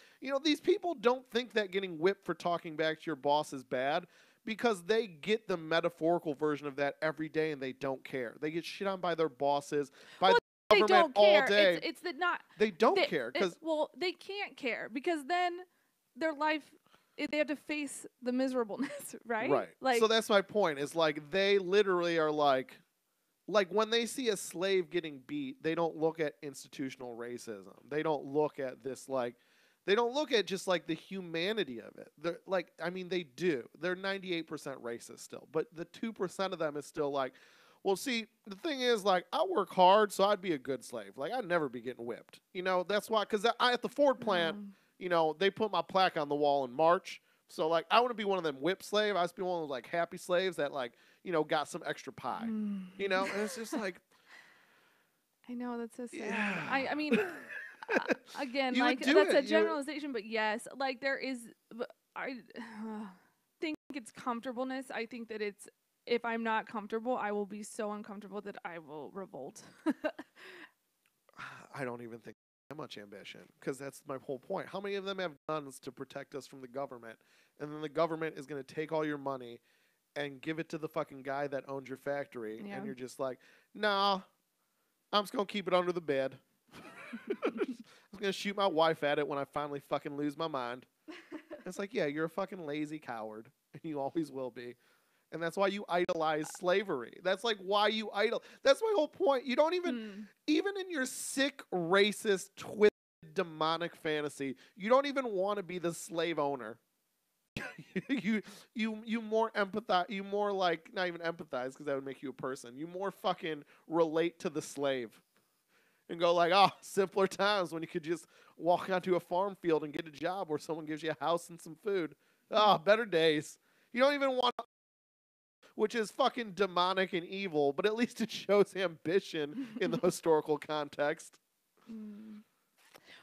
these people don't think that getting whipped for talking back to your boss is bad because they get the metaphorical version of that every day and they don't care. They get shit on by their bosses, by Well, the they government don't all care. day. It's that not They don't care because well, they can't care because then their life they have to face the miserableness, right? right. Like, So that's my point. Is like they literally are like when they see a slave getting beat, they don't look at institutional racism. They don't look at this like they don't look at just like the humanity of it. They're like, I mean, they do. They're 98% racist still, but the 2% of them is still like, well, see, the thing is, like, I work hard, so I'd be a good slave. Like, I'd never be getting whipped. That's why, because I at the Ford plant, they put my plaque on the wall in March. So, like, I wouldn't be one of them whip slave. I would be one of those, like, happy slaves that, like, got some extra pie. And it's just like. I know, that's so sad. Yeah. I mean, again, You like, would do that's it. a generalization, but yes, like, there is, I think it's comfortableness. I think that it's, if I'm not comfortable, I will be so uncomfortable that I will revolt. I don't even think that much ambition, because that's my whole point. How many of them have guns to protect us from the government, and then the government is going to take all your money and give it to the fucking guy that owns your factory, and you're just like, nah, I'm just going to keep it under the bed. I'm going to shoot my wife at it when I finally fucking lose my mind. It's like, yeah, you're a fucking lazy coward, and you always will be. And that's why you idolize slavery. That's like why you That's my whole point. You don't even in your sick, racist, twisted, demonic fantasy, you don't even want to be the slave owner. you more empathize. You more like not even empathize because that would make you a person. You more fucking relate to the slave, and go like, oh, simpler times when you could just walk onto a farm field and get a job where someone gives you a house and some food. Oh, better days. You don't even want. Which is fucking demonic and evil, but at least it shows ambition in the historical context.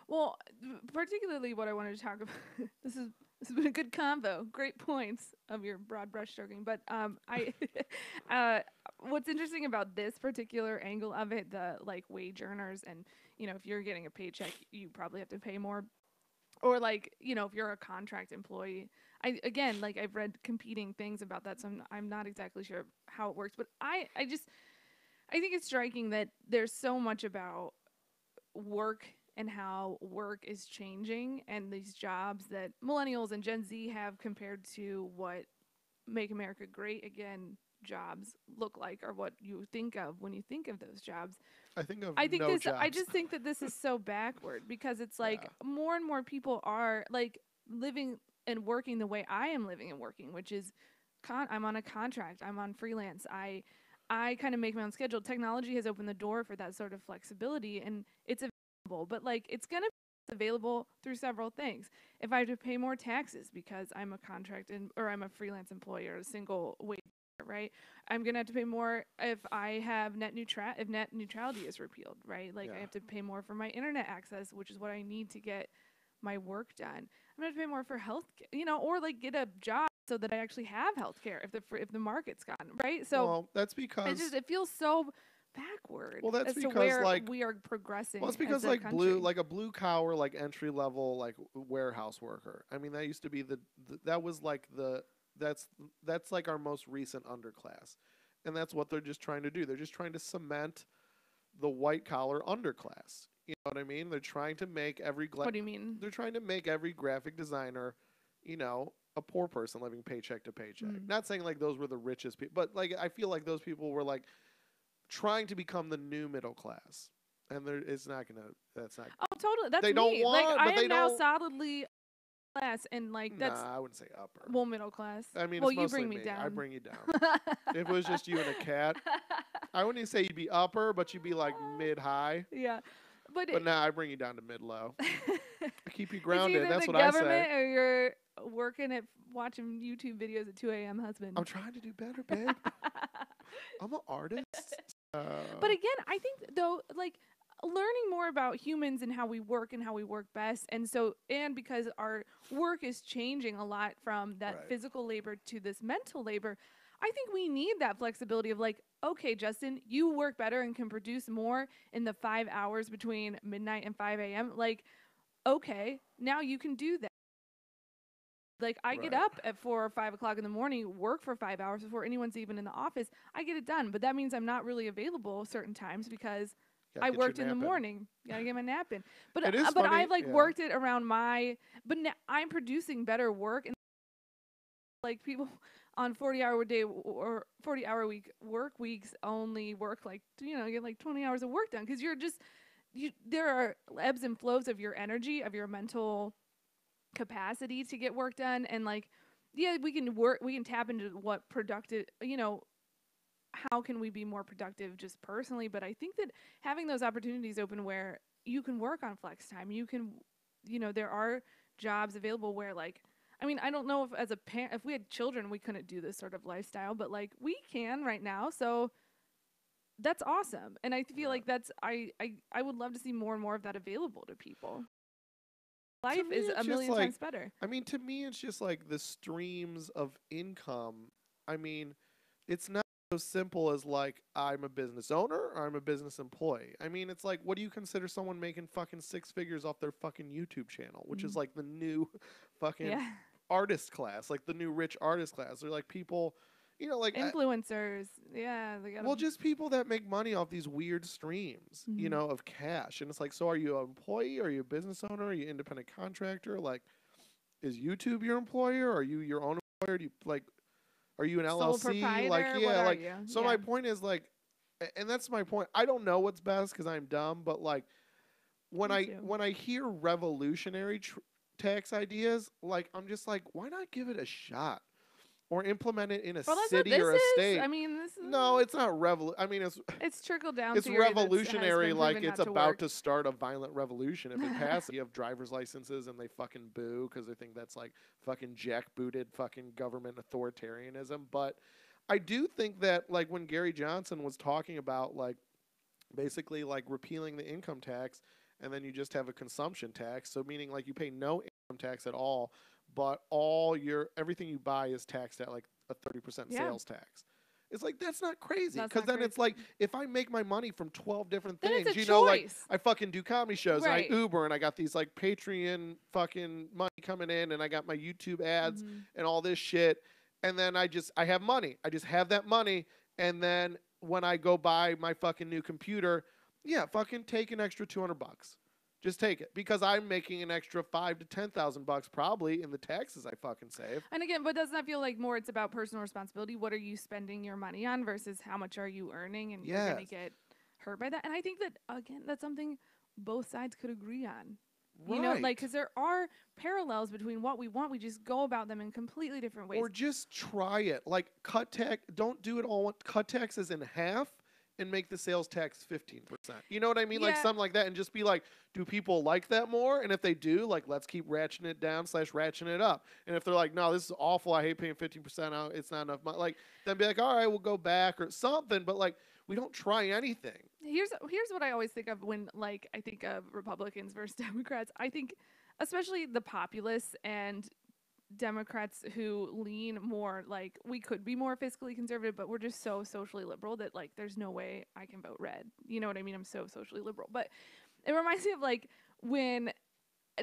Well, particularly what I wanted to talk about, this has been a good convo. Great points of your broad brushstroking. But what's interesting about this particular angle of it, the like wage earners, and if you're getting a paycheck, you probably have to pay more. Or like, if you're a contract employee, I've read competing things about that, so I'm not exactly sure how it works. But I think it's striking that there's so much about work and how work is changing and these jobs that millennials and Gen Z have compared to what Make America Great Again jobs look like, or what you think of when you think of those jobs. I just think that this is so backward because it's like more and more people are like living and working the way I am living and working, which is I'm on a contract, I'm on freelance, I kind of make my own schedule. Technology has opened the door for that sort of flexibility, and it's available, but like it's gonna be available through several things. If I have to pay more taxes because I'm a contract or I'm a freelance employee or a single wage, right? I'm gonna have to pay more if I have net neutrality is repealed, right? Like I have to pay more for my internet access, which is what I need to get my work done. I'm gonna have to pay more for health, or like get a job so that I actually have health care if the market's gone, right? So that's because it feels so backward. Well, that's as because to where like we are progressing. Well, it's because as a country. like a blue collar, like entry level, like warehouse worker. I mean, that used to be that was like that's like our most recent underclass, and that's what they're just trying to do. They're just trying to cement the white collar underclass. You know what I mean? They're trying to make What do you mean? They're trying to make every graphic designer, a poor person living paycheck to paycheck. Not saying like those were the richest people, but like I feel like those people were like trying to become the new middle class, and it's not gonna. That's not. Oh, totally. That's they me. don't want, like but I they am now don't, solidly class, and like that's. Nah, I wouldn't say upper. Well, middle class. I mean, well, it's you mostly bring me down. I bring you down. If it was just you and a cat, I wouldn't even say you'd be upper, but you'd be like mid-high. Yeah, but now I bring you down to mid-low. I keep you grounded. That's what I say. It's either the government or you're working at watching YouTube videos at 2 a.m. husband. I'm trying to do better, babe. I'm an artist. But again, I think though, like learning more about humans and how we work best. And so, and because our work is changing a lot from that Right. physical labor to this mental labor, I think we need that flexibility of like, okay, Justin, you work better and can produce more in the 5 hours between midnight and 5 a.m. Like, okay, now you can do that. Like, I get Right. up at 4 or 5 o'clock in the morning, work for 5 hours before anyone's even in the office. I get it done, but that means I'm not really available certain times because Gotta I get your worked in the nap in. morning. Gotta get my nap in. But It is but funny. I've like Yeah. worked it around but now I'm producing better work, and like people on 40-hour day or 40-hour week work weeks only work like get like 20 hours of work done because there are ebbs and flows of your energy, of your mental capacity to get work done. And like, yeah, we can tap into what productive, how can we be more productive just personally. But I think that having those opportunities open where you can work on flex time, you can, there are jobs available where like, I mean, I don't know if as a parent, if we had children, we couldn't do this sort of lifestyle, but like we can right now. So that's awesome. And I feel Yeah. like I would love to see more and more of that available to people. To Life me, is it's a just million like, times better. I mean, to me, it's just like the streams of income. I mean, it's not so simple as like I'm a business owner or I'm a business employee. I mean, it's like, what do you consider someone making fucking six figures off their fucking YouTube channel, which is like the new fucking Yeah. artist class, like the new rich artist class. They're like people, like Influencers. Yeah, they got well, just people that make money off these weird streams, of cash. And it's like, so are you an employee? Are you a business owner? Are you an independent contractor? Like, is YouTube your employer? Are you your own employer? Do you like, are you an sole LLC? Like, proprietor. What yeah, are like, you? so Yeah. my point is like, and that's my point. I don't know what's best because I'm dumb, but like, when Me I too. when I hear revolutionary tax ideas, like, I'm just like, why not give it a shot? Or implement it in a Well, that's what city this or a is. state. I mean, this is. No, it's not I mean, It's trickle down it's theory that has revolutionary, been like proven it's not to about work. to start a violent revolution. If it passes, you have driver's licenses and they fucking boo because they think that's like fucking jackbooted fucking government authoritarianism. But I do think that like when Gary Johnson was talking about like basically like repealing the income tax and then you just have a consumption tax, so meaning like you pay no income tax at all, but everything you buy is taxed at like a 30% Yeah, sales tax. It's like that's not crazy that's because not then crazy. it's like if I make my money from 12 different Then things, it's a like choice, I fucking do comedy shows and I right? Uber and I got these like Patreon fucking money coming in and I got my YouTube ads Mm-hmm. and all this shit, and then I have money. I just have that money, and then when I go buy my fucking new computer, yeah, fucking take an extra $200. Just take it because I'm making an extra $5,000 to $10,000 probably in the taxes I fucking save. And again, but doesn't that feel like more? It's about personal responsibility. What are you spending your money on versus how much are you earning? And you're gonna Yes, get hurt by that. And I think that again, that's something both sides could agree on. Like, right. because there are parallels between what we want. We just go about them in completely different ways. Or just try it. Like cut tax. Don't do it all. Cut taxes in half and make the sales tax 15%. You know what I mean? Like Yeah, something like that, and just be like, do people like that more? And if they do, like, let's keep ratcheting it down / ratcheting it up. And if they're like, no, this is awful. I hate paying 15% out. It's not enough money. Like, then be like, all right, we'll go back or something. But like, we don't try anything. here's what I always think of when like I think of Republicans versus Democrats. I think especially the populists and Democrats who lean more like we could be more fiscally conservative, but we're just so socially liberal that like there's no way I can vote red. You know what I mean? I'm so socially liberal. But it reminds me of like when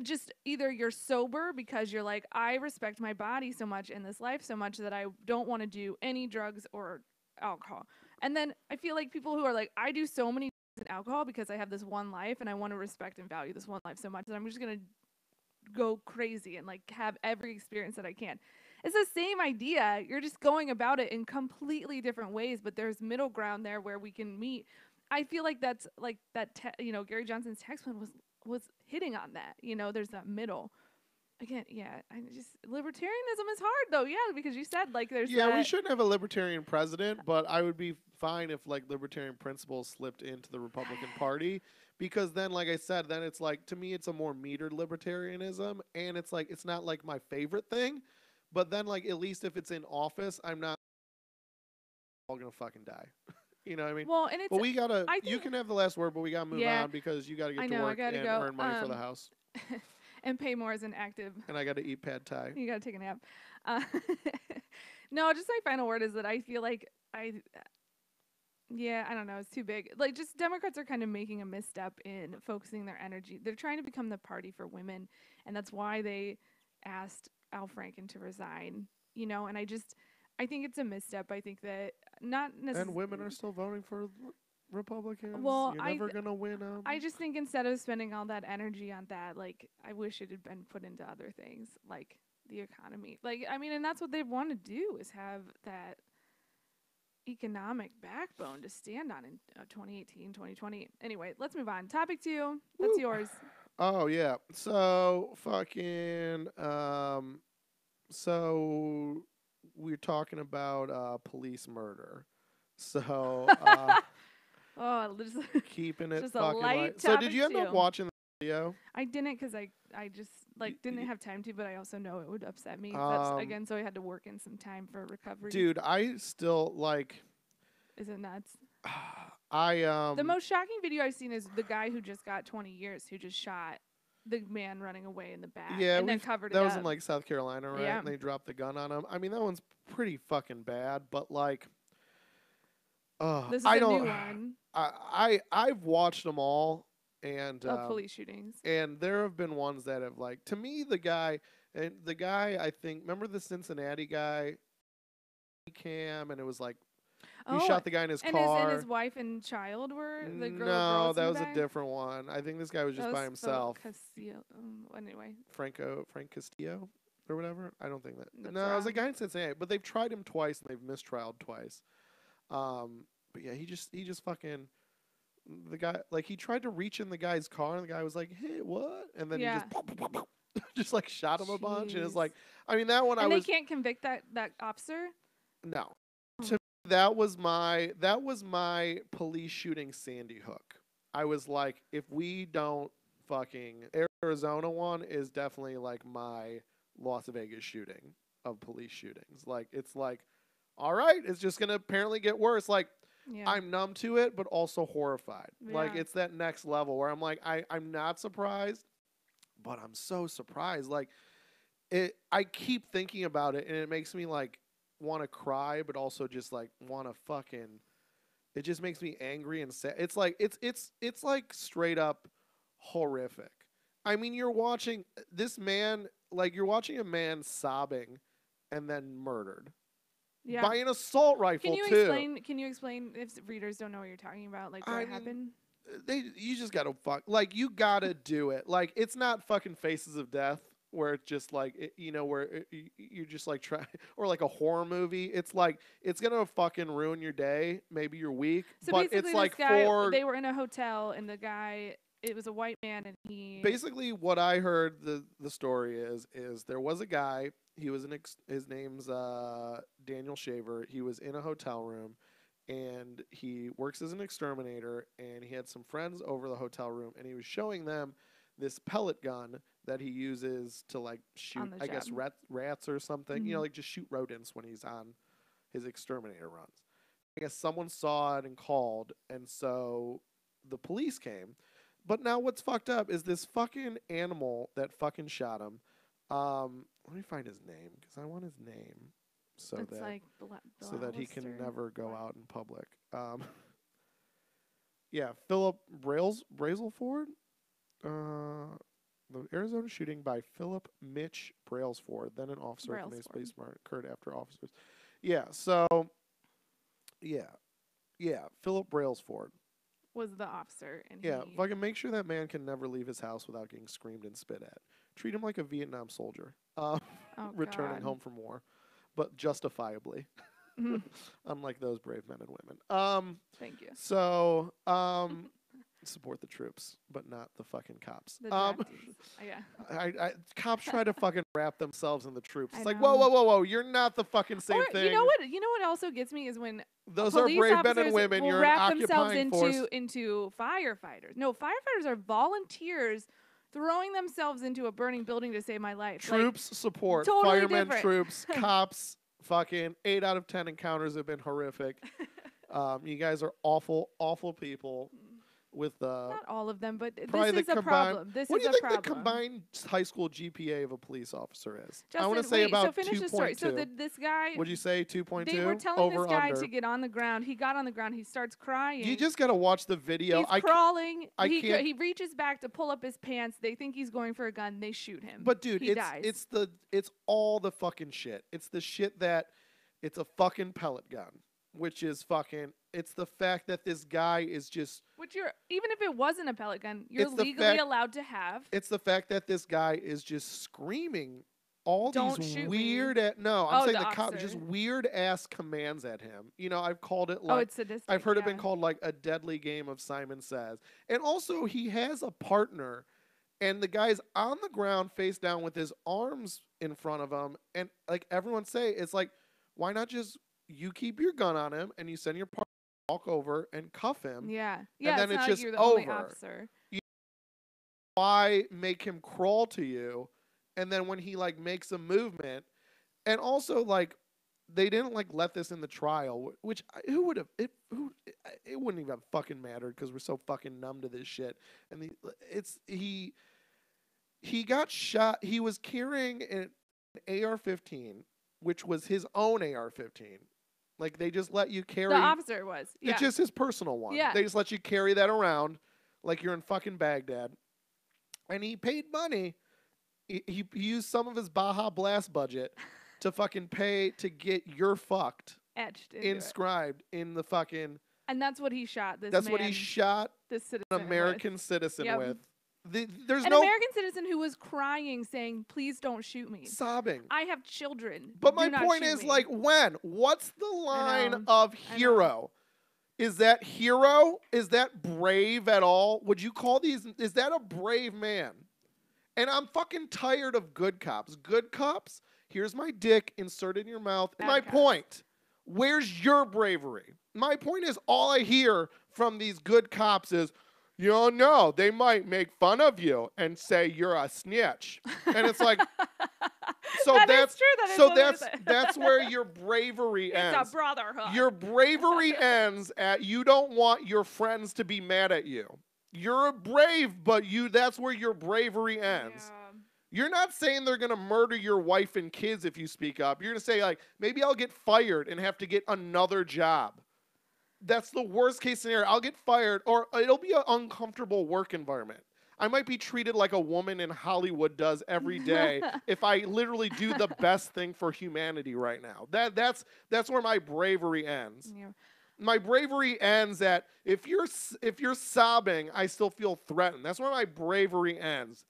just either you're sober because you're like, I respect my body so much in this life so much that I don't want to do any drugs or alcohol. And then I feel like people who are like, I do so many drugs and alcohol because I have this one life and I want to respect and value this one life so much that I'm just going to go crazy and like have every experience that I can. It's the same idea. You're just going about it in completely different ways, but there's middle ground there where we can meet. I feel like that's like that. Gary Johnson's tax plan was hitting on that. There's that middle. Again, yeah. I just libertarianism is hard though. Yeah, because you said like there's Yeah, we that. shouldn't have a libertarian president, but I would be fine if like libertarian principles slipped into the Republican Party because then like I said, then it's like to me it's a more metered libertarianism and it's like it's not like my favorite thing, but then like at least if it's in office, I'm not all going to fucking die. You know what I mean? Well, and it's But we gotta. I You think can have the last word, but we gotta move yeah, on because you gotta I get to know I work gotta and go. earn money for the house, And pay more as an active. and I gotta eat pad thai. You gotta take a nap. Uh, no, just my final word is that I feel like yeah, I don't know, it's too big. Like, just Democrats are kind of making a misstep in focusing their energy. They're trying to become the party for women, and that's why they asked Al Franken to resign. You know, and I think it's a misstep. I think that not And necessarily. women are still voting for Republicans. Well, You're never gonna win them. I just think instead of spending all that energy on that, like, I wish it had been put into other things, like the economy. Like, I mean, and that's what they want to do is have that economic backbone to stand on in 2018, 2020. Anyway, let's move on. Topic 2. That's Woo. yours. Oh yeah. So so we're talking about police murder. So Oh, this is keeping it just a fucking light light. So did you end topic up too. watching the video? I didn't because I just didn't y- have time to, but I also know it would upset me. That's again, so I had to work in some time for recovery. Dude, I still like Is it nuts? I The most shocking video I've seen is the guy who just got 20 years, who just shot the man running away in the back yeah, and then covered it that up. was in like South Carolina, right? Yeah. And they dropped the gun on him. I mean, that one's pretty fucking bad, but like This is I a don't new one I've watched them all and of police shootings. and there have been ones that have like to me the guy I think remember the Cincinnati guy cam and it was like he shot the guy in his car. And his wife and child were the girl. No, that was a a different one. I think this guy was just by himself. Anyway, Frank Castillo or whatever. I don't think that. That's No, it was a wrong. guy in Cincinnati, but they've tried him twice and they've mistrialed twice. But yeah, he just fucking the guy like he tried to reach in the guy's car and the guy was like, "Hey, what?" And then he just just like shot him a bunch and it's like, I mean that one and I they can't convict that officer. no. To me, that was my police shooting Sandy Hook. I was like, if we don't fucking Arizona one is definitely like my Las Vegas shooting of police shootings. Like it's like, all right, it's just gonna apparently get worse. Like Yeah. I'm numb to it, but also horrified. Like Yeah. it's that next level where I'm like, I'm not surprised, but I'm so surprised. Like I keep thinking about it and it makes me like want to cry, but also just like want to fucking. It just makes me angry and sad. It's like it's like straight up horrific. I mean, you're watching this man, like you're watching a man sobbing, and then murdered by an assault rifle too. Can you explain if readers don't know what you're talking about, like I what mean, happened? You just gotta like you gotta do it. Like it's not fucking Faces of Death where it's just like you're just like try or like a horror movie. It's like it's gonna fucking ruin your day, maybe your week. So but basically, it's this like guy, they were in a hotel, and the guy, it was a white man, and he basically what I heard the story is there was a guy. He was his name's Daniel Shaver. He was in a hotel room. And he works as an exterminator, and he had some friends over the hotel room, and he was showing them this pellet gun that he uses to like shoot, I guess, rats or something. Mm-hmm. You know, like just shoot rodents when he's on his exterminator runs. I guess someone saw it and called, and so the police came. But now what's fucked up is this fucking animal that fucking shot him. Let me find his name because I want his name. So it's that like so that he can never go out in public. Yeah, Philip Brailsford. The Arizona shooting by Philip Mitch Brailsford, then an officer from the police department, occurred after officers. Yeah, so yeah, Philip Brailsford was the officer, and fucking make sure that man can never leave his house without getting screamed and spit at. Treat him like a Vietnam soldier, returning home from war. But justifiably, unlike those brave men and women. Thank you. So, support the troops, but not the fucking cops. Yeah. Cops try to fucking wrap themselves in the troops. It's like, whoa! You're not the fucking same thing. You know what also gets me is when those are brave men and women. Will you're wrap themselves force. into firefighters. No, firefighters are volunteers throwing themselves into a burning building to save my life. Troops support. Totally Firemen, different. troops, cops, fucking 8 out of 10 encounters have been horrific. You guys are awful, awful people. With Not all of them, but probably this is a problem. This what is do you a think problem. the combined high school GPA of a police officer is? Justin, I want to say wait, about so finish the story. 2.2. So this guy, Would you say 2.2? they were telling over this guy under? to get on the ground. He got on the ground. He starts crying. You just got to watch the video. He's crawling. I can't. He reaches back to pull up his pants. They think he's going for a gun. They shoot him. But dude, he dies. it's all the fucking shit. It's the shit that it's a fucking pellet gun, which is fucking. It's the fact that this guy is just. Which even if it wasn't a pellet gun, you're It's the legally fact- allowed to have. It's the fact that this guy is just screaming all Don't these shoot weird. me. No, I'm Oh, saying the the cop officer. just weird ass commands at him. You know, I've called it Oh, like. it's sadistic. I've heard it yeah. been called like a deadly game of Simon Says. And also, he has a partner, and the guy's on the ground face down with his arms in front of him. And like everyone say, it's like, why not just you keep your gun on him and you send your partner to walk over and cuff him? Yeah. Yeah. then it's it's not just like you're the only over. officer. Why make him crawl to you? And then when he like makes a movement, and also like they didn't like let this in the trial, which who would have it wouldn't even have fucking mattered because we're so fucking numb to this shit. And he got shot. He was carrying an AR-15, which was his own AR-15. Like they just let you carry. The officer was. Yeah. It's just his personal one. Yeah. They just let you carry that around like you're in fucking Baghdad. And he paid money. He used some of his Baja Blast budget to fucking pay to get "you're fucked" etched into inscribed in the fucking. And that's what he shot. That's what he shot this citizen an American citizen Yep. with. There's an no American citizen who was crying, saying, "Please don't shoot me. sobbing. I have children." But Do my not point shoot is, me." like, when? What's the line know. of I know. hero? Is that hero? Is that brave at all? Would you call these? Is that a brave man? And I'm fucking tired of good cops. Good cops, here's my dick inserted in your mouth. Bad My cops. point, where's your bravery? My point is, all I hear from these good cops is, you don't know, they might make fun of you and say you're a snitch. And it's like, so That is that's true. That is so what they that's say. that's where your bravery ends. It's a brotherhood. Your bravery ends at you don't want your friends to be mad at you. You're brave, but that's where your bravery ends. Yeah. You're not saying they're going to murder your wife and kids if you speak up. You're going to say, like, maybe I'll get fired and have to get another job. That's the worst case scenario. I'll get fired, or it'll be an uncomfortable work environment. I might be treated like a woman in Hollywood does every day if I literally do the best thing for humanity right now. That's where my bravery ends. Yeah. My bravery ends at if you're sobbing, I still feel threatened. That's where my bravery ends.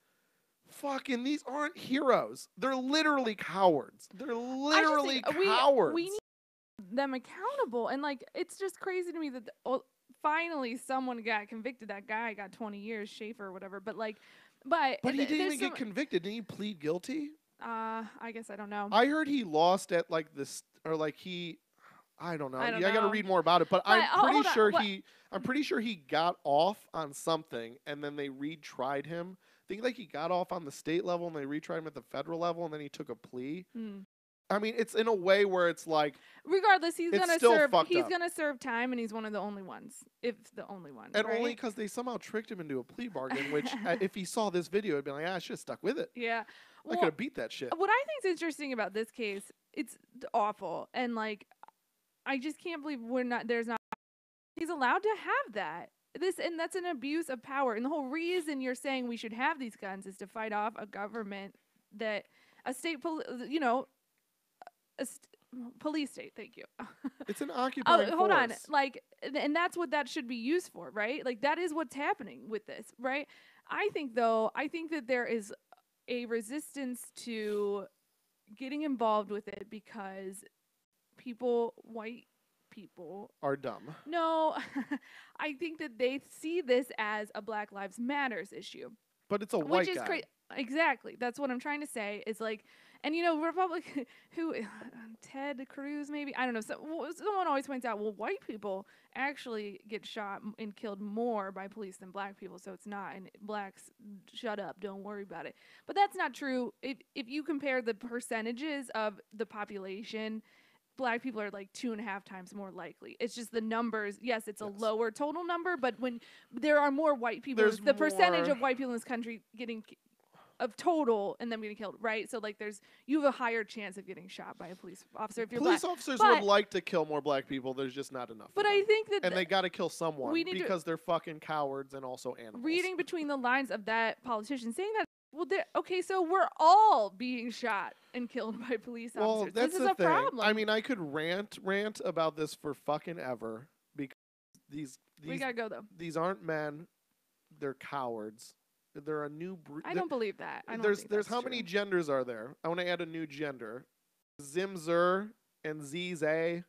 Fucking these aren't heroes. They're literally cowards. They're literally cowards. We need them accountable, and like it's just crazy to me that finally someone got convicted. That guy got 20 years, Schaefer or whatever. But he didn't even get convicted. Didn't he plead guilty? I guess I don't know. I heard he lost at like this, or like he. I don't know. I don't I got to know. read more about it, but I'm hold pretty on, sure what- I'm pretty sure he got off on something, and then they retried him. I think like he got off on the state level, and they retried him at the federal level, and then he took a plea. Hmm. I mean, it's in a way where it's like Regardless, he's It's gonna still serve. fucked He's up. gonna serve time, and he's one of the only ones, if the only one. and right? only because they somehow tricked him into a plea bargain. Which, if he saw this video, he'd be like, I should have stuck with it. Yeah. I could have beat that shit. What I think is interesting about this case, it's awful, and like, I just can't believe he's allowed to have that. And that's an abuse of power. And the whole reason you're saying we should have these guns is to fight off a government that a state, police state. Thank you. It's an occupying hold on. force. Like, and that's what that should be used for, right? Like, that is what's happening with this, right? I think that there is a resistance to getting involved with it because white people Are dumb. No, I think that they see this as a Black Lives Matters issue, But it's a which white is guy. crazy. Exactly, that's what I'm trying to say. Is like, and Republican Ted Cruz, maybe, I don't know. Someone always points out, well, white people actually get shot and killed more by police than black people, so it's not. And blacks, shut up, don't worry about it. But that's not true. If you compare the percentages of the population, black people are like 2.5 times more likely. It's just the numbers. Yes, it's a Yes. lower total number, but when there are more white people, There's the percentage more- of white people in this country getting of total and them getting killed, right? So like you have a higher chance of getting shot by a police officer if you're Police black. officers But- would like to kill more black people. There's just not enough. But of I them. think that and they got to kill someone we need to- because they're fucking cowards and also animals. reading between the lines of that politician saying that, well, okay, so we're all being shot and killed by police Well, officers. that's This is the a thing. problem. I mean, I could rant about this for fucking ever because we gotta go though. these aren't men. They're cowards. They're a new breed. I don't believe that. I don't There's think that's how true. many genders are there? I want to add a new gender. Zimzer and Zize.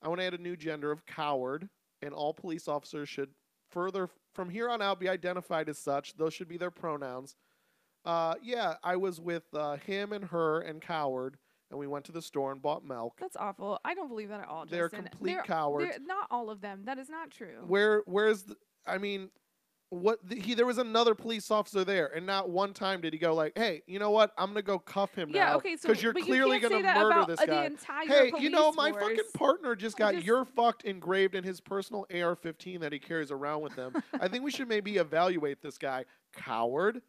I want to add a new gender of coward, and all police officers should further from here on out be identified as such. Those should be their pronouns. Yeah, I was with him and her and coward, and we went to the store and bought milk. That's awful. I don't believe that at all. They're Justin. complete cowards. Not all of them. That is not true. Where's the, I mean, there was another police officer there, and not one time did he go like, "Hey, you know what? I'm gonna go cuff him now." Okay, so because you're but clearly you can't gonna say that murder about, this the guy. entire Hey, police you know, my force. fucking partner just got just- "you're fucked" engraved in his personal AR-15 that he carries around with him. I think we should maybe evaluate this guy. Coward,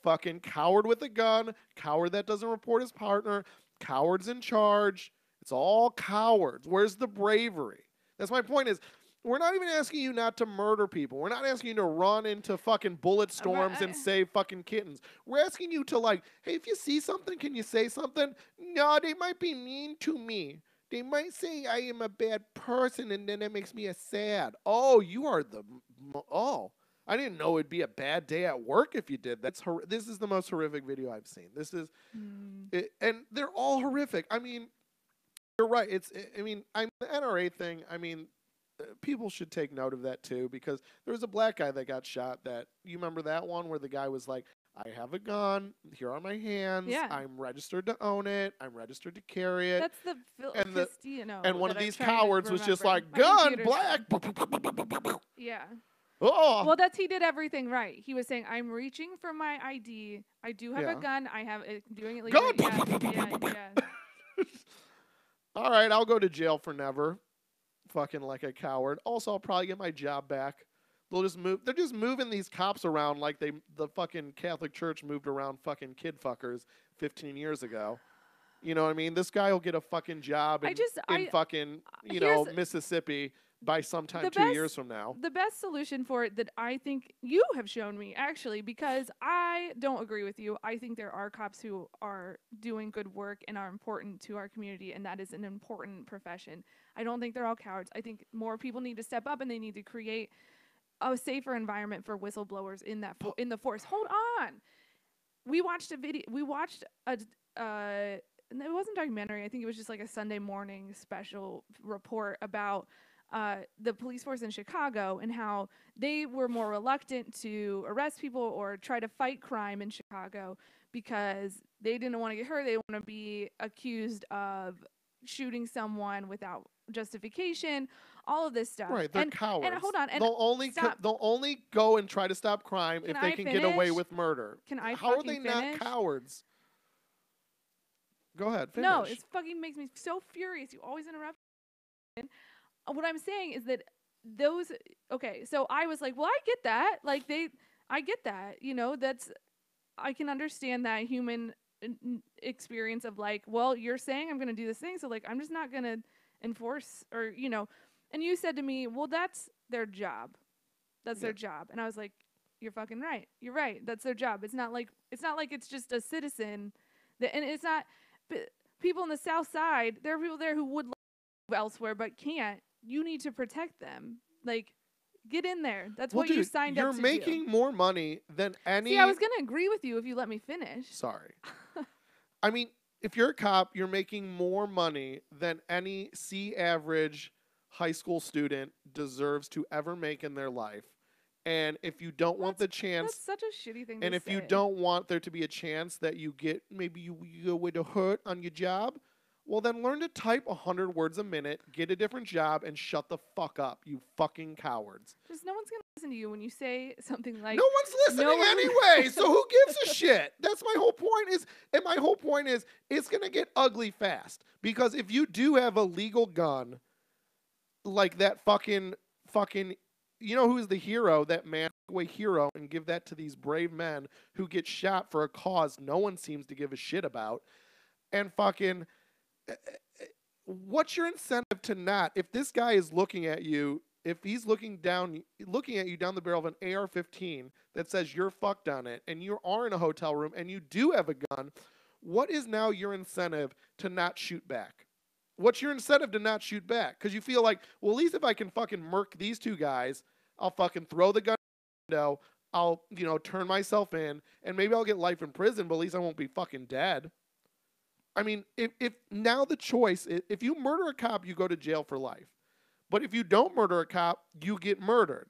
fucking coward with a gun, coward that doesn't report his partner, cowards in charge. It's all cowards. Where's the bravery? That's my point is, we're not even asking you not to murder people. We're not asking you to run into fucking bullet storms and save fucking kittens. We're asking you to like, hey, if you see something, can you say something? No, they might be mean to me. They might say I am a bad person, and then that makes me sad. Oh, you are I didn't know it'd be a bad day at work if you did that. This is the most horrific video I've seen. This is, and they're all horrific. I mean, you're right. The NRA thing. I mean, people should take note of that too, because there was a black guy that got shot. That you remember that one where the guy was like, "I have a gun. Here are my hands. Yeah. I'm registered to own it. I'm registered to carry it." That's the And one of that I'm these trying to cowards was just remember. like, My "Gun, computer's- black." Yeah. Oh. Well, he did everything right. He was saying, "I'm reaching for my ID. I do have a gun. I have it, doing it legally." Gun! Yeah. All right, I'll go to jail for never. Fucking like a coward. Also, I'll probably get my job back. They'll just move. They're just moving these cops around like the fucking Catholic Church moved around fucking kid fuckers 15 years ago. You know what I mean? This guy will get a fucking job in fucking, Mississippi by sometime 2 years from now. The best solution for it that I think you have shown me, actually, because I don't agree with you. I think there are cops who are doing good work and are important to our community, and that is an important profession. I don't think they're all cowards. I think more people need to step up, and they need to create a safer environment for whistleblowers in the force. Hold on. We watched a video. We watched it wasn't a documentary. I think it was just like a Sunday morning special report about the police force in Chicago and how they were more reluctant to arrest people or try to fight crime in Chicago because they didn't want to get hurt. They want to be accused of shooting someone without justification, all of this stuff. Right, they're cowards. And hold on, and they'll only go and try to stop crime if they can get away with murder. Can I How are they finish? not cowards? Go ahead, finish. No, it fucking makes me so furious. You always interrupt. What I'm saying is that so I was like, well, I get that. I get that. You know, I can understand that human experience of like, well, you're saying I'm going to do this thing, so like, I'm just not going to enforce or, you know, and you said to me, well, that's their job. That's their job. And I was like, you're fucking right. You're right. That's their job. It's not like it's just a citizen and it's not people in the South Side. There are people there who would live elsewhere, but can't. You need to protect them. Like, get in there. That's what you signed up to do. You're making more money than any... See, I was going to agree with you if you let me finish. Sorry. I mean, if you're a cop, you're making more money than any average high school student deserves to ever make in their life. And if you don't want the chance... That's such a shitty thing to say. And if you don't want there to be a chance that you get... Maybe you go with a hurt on your job... Well, then learn to type 100 words a minute, get a different job, and shut the fuck up, you fucking cowards. Just no one's going to listen to you when you say something like... No one's listening anyway, so who gives a shit? That's my whole point and my whole point is, it's going to get ugly fast. Because if you do have a legal gun, like that fucking, you know who's the hero, that man away hero, and give that to these brave men who get shot for a cause no one seems to give a shit about, and fucking... What's your incentive to not? If this guy is looking at you, if he's looking at you down the barrel of an AR-15 that says you're fucked on it, and you are in a hotel room and you do have a gun, what is now your incentive to not shoot back? What's your incentive to not shoot back? Because you feel like, well, at least if I can fucking murk these two guys, I'll fucking throw the gun out the window, I'll, turn myself in, and maybe I'll get life in prison, but at least I won't be fucking dead. I mean, if now the choice, if you murder a cop, you go to jail for life. But if you don't murder a cop, you get murdered.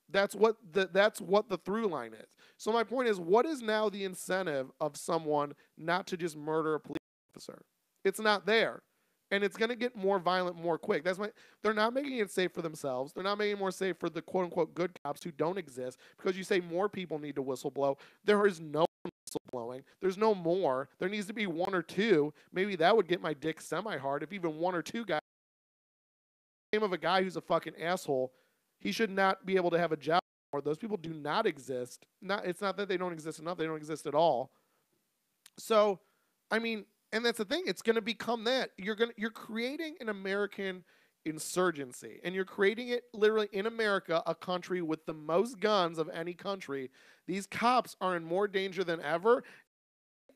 That's what the through line is. So my point is, what is now the incentive of someone not to just murder a police officer? It's not there. And it's going to get more violent more quick. They're not making it safe for themselves. They're not making it more safe for the quote-unquote good cops who don't exist, because you say more people need to whistleblow. There is no whistleblowing. There's no more. There needs to be one or two. Maybe that would get my dick semi-hard if even one or two guys. The name of a guy who's a fucking asshole, he should not be able to have a job anymore. Those people do not exist. It's not that they don't exist enough. They don't exist at all. So, I mean... And that's the thing. It's going to become that. You're creating an American insurgency, and you're creating it literally in America, a country with the most guns of any country. These cops are in more danger than ever.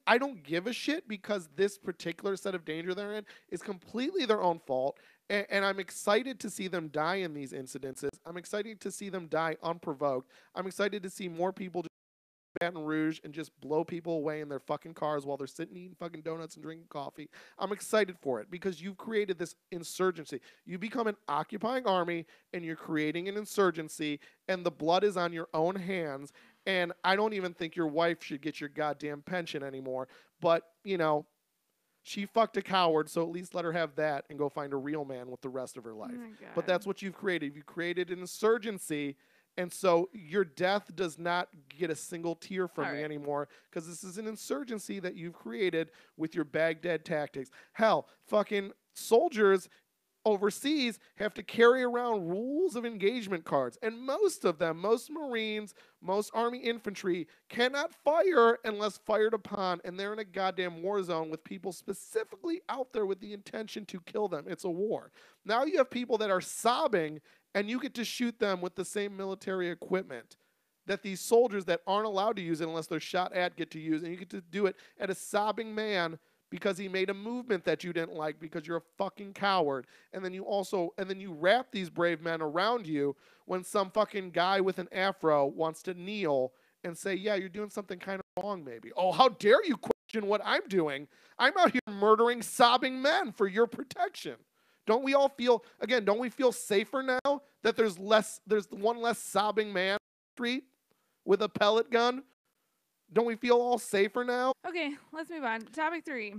I don't give a shit, because this particular set of danger they're in is completely their own fault. And I'm excited to see them die in these incidences. I'm excited to see them die unprovoked. I'm excited to see more people Baton Rouge and just blow people away in their fucking cars while they're sitting eating fucking donuts and drinking coffee. I'm excited for it, because you've created this insurgency. You become an occupying army, and you're creating an insurgency, and the blood is on your own hands. And I don't even think your wife should get your goddamn pension anymore. But, she fucked a coward, so at least let her have that and go find a real man with the rest of her life. Oh, but that's what you've created. You created an insurgency. And so your death does not get a single tear from me anymore, because this is an insurgency that you've created with your Baghdad tactics. Hell, fucking soldiers overseas have to carry around rules of engagement cards. And most of them, most Marines, most Army infantry cannot fire unless fired upon. And they're in a goddamn war zone with people specifically out there with the intention to kill them. It's a war. Now you have people that are sobbing, and you get to shoot them with the same military equipment that these soldiers that aren't allowed to use it unless they're shot at get to use. And you get to do it at a sobbing man because he made a movement that you didn't like, because you're a fucking coward. And then you wrap these brave men around you when some fucking guy with an afro wants to kneel and say, yeah, you're doing something kind of wrong maybe. Oh, how dare you question what I'm doing? I'm out here murdering sobbing men for your protection. Don't we feel safer now that there's one less sobbing man on the street with a pellet gun? Don't we feel all safer now? Okay, let's move on. Topic 3.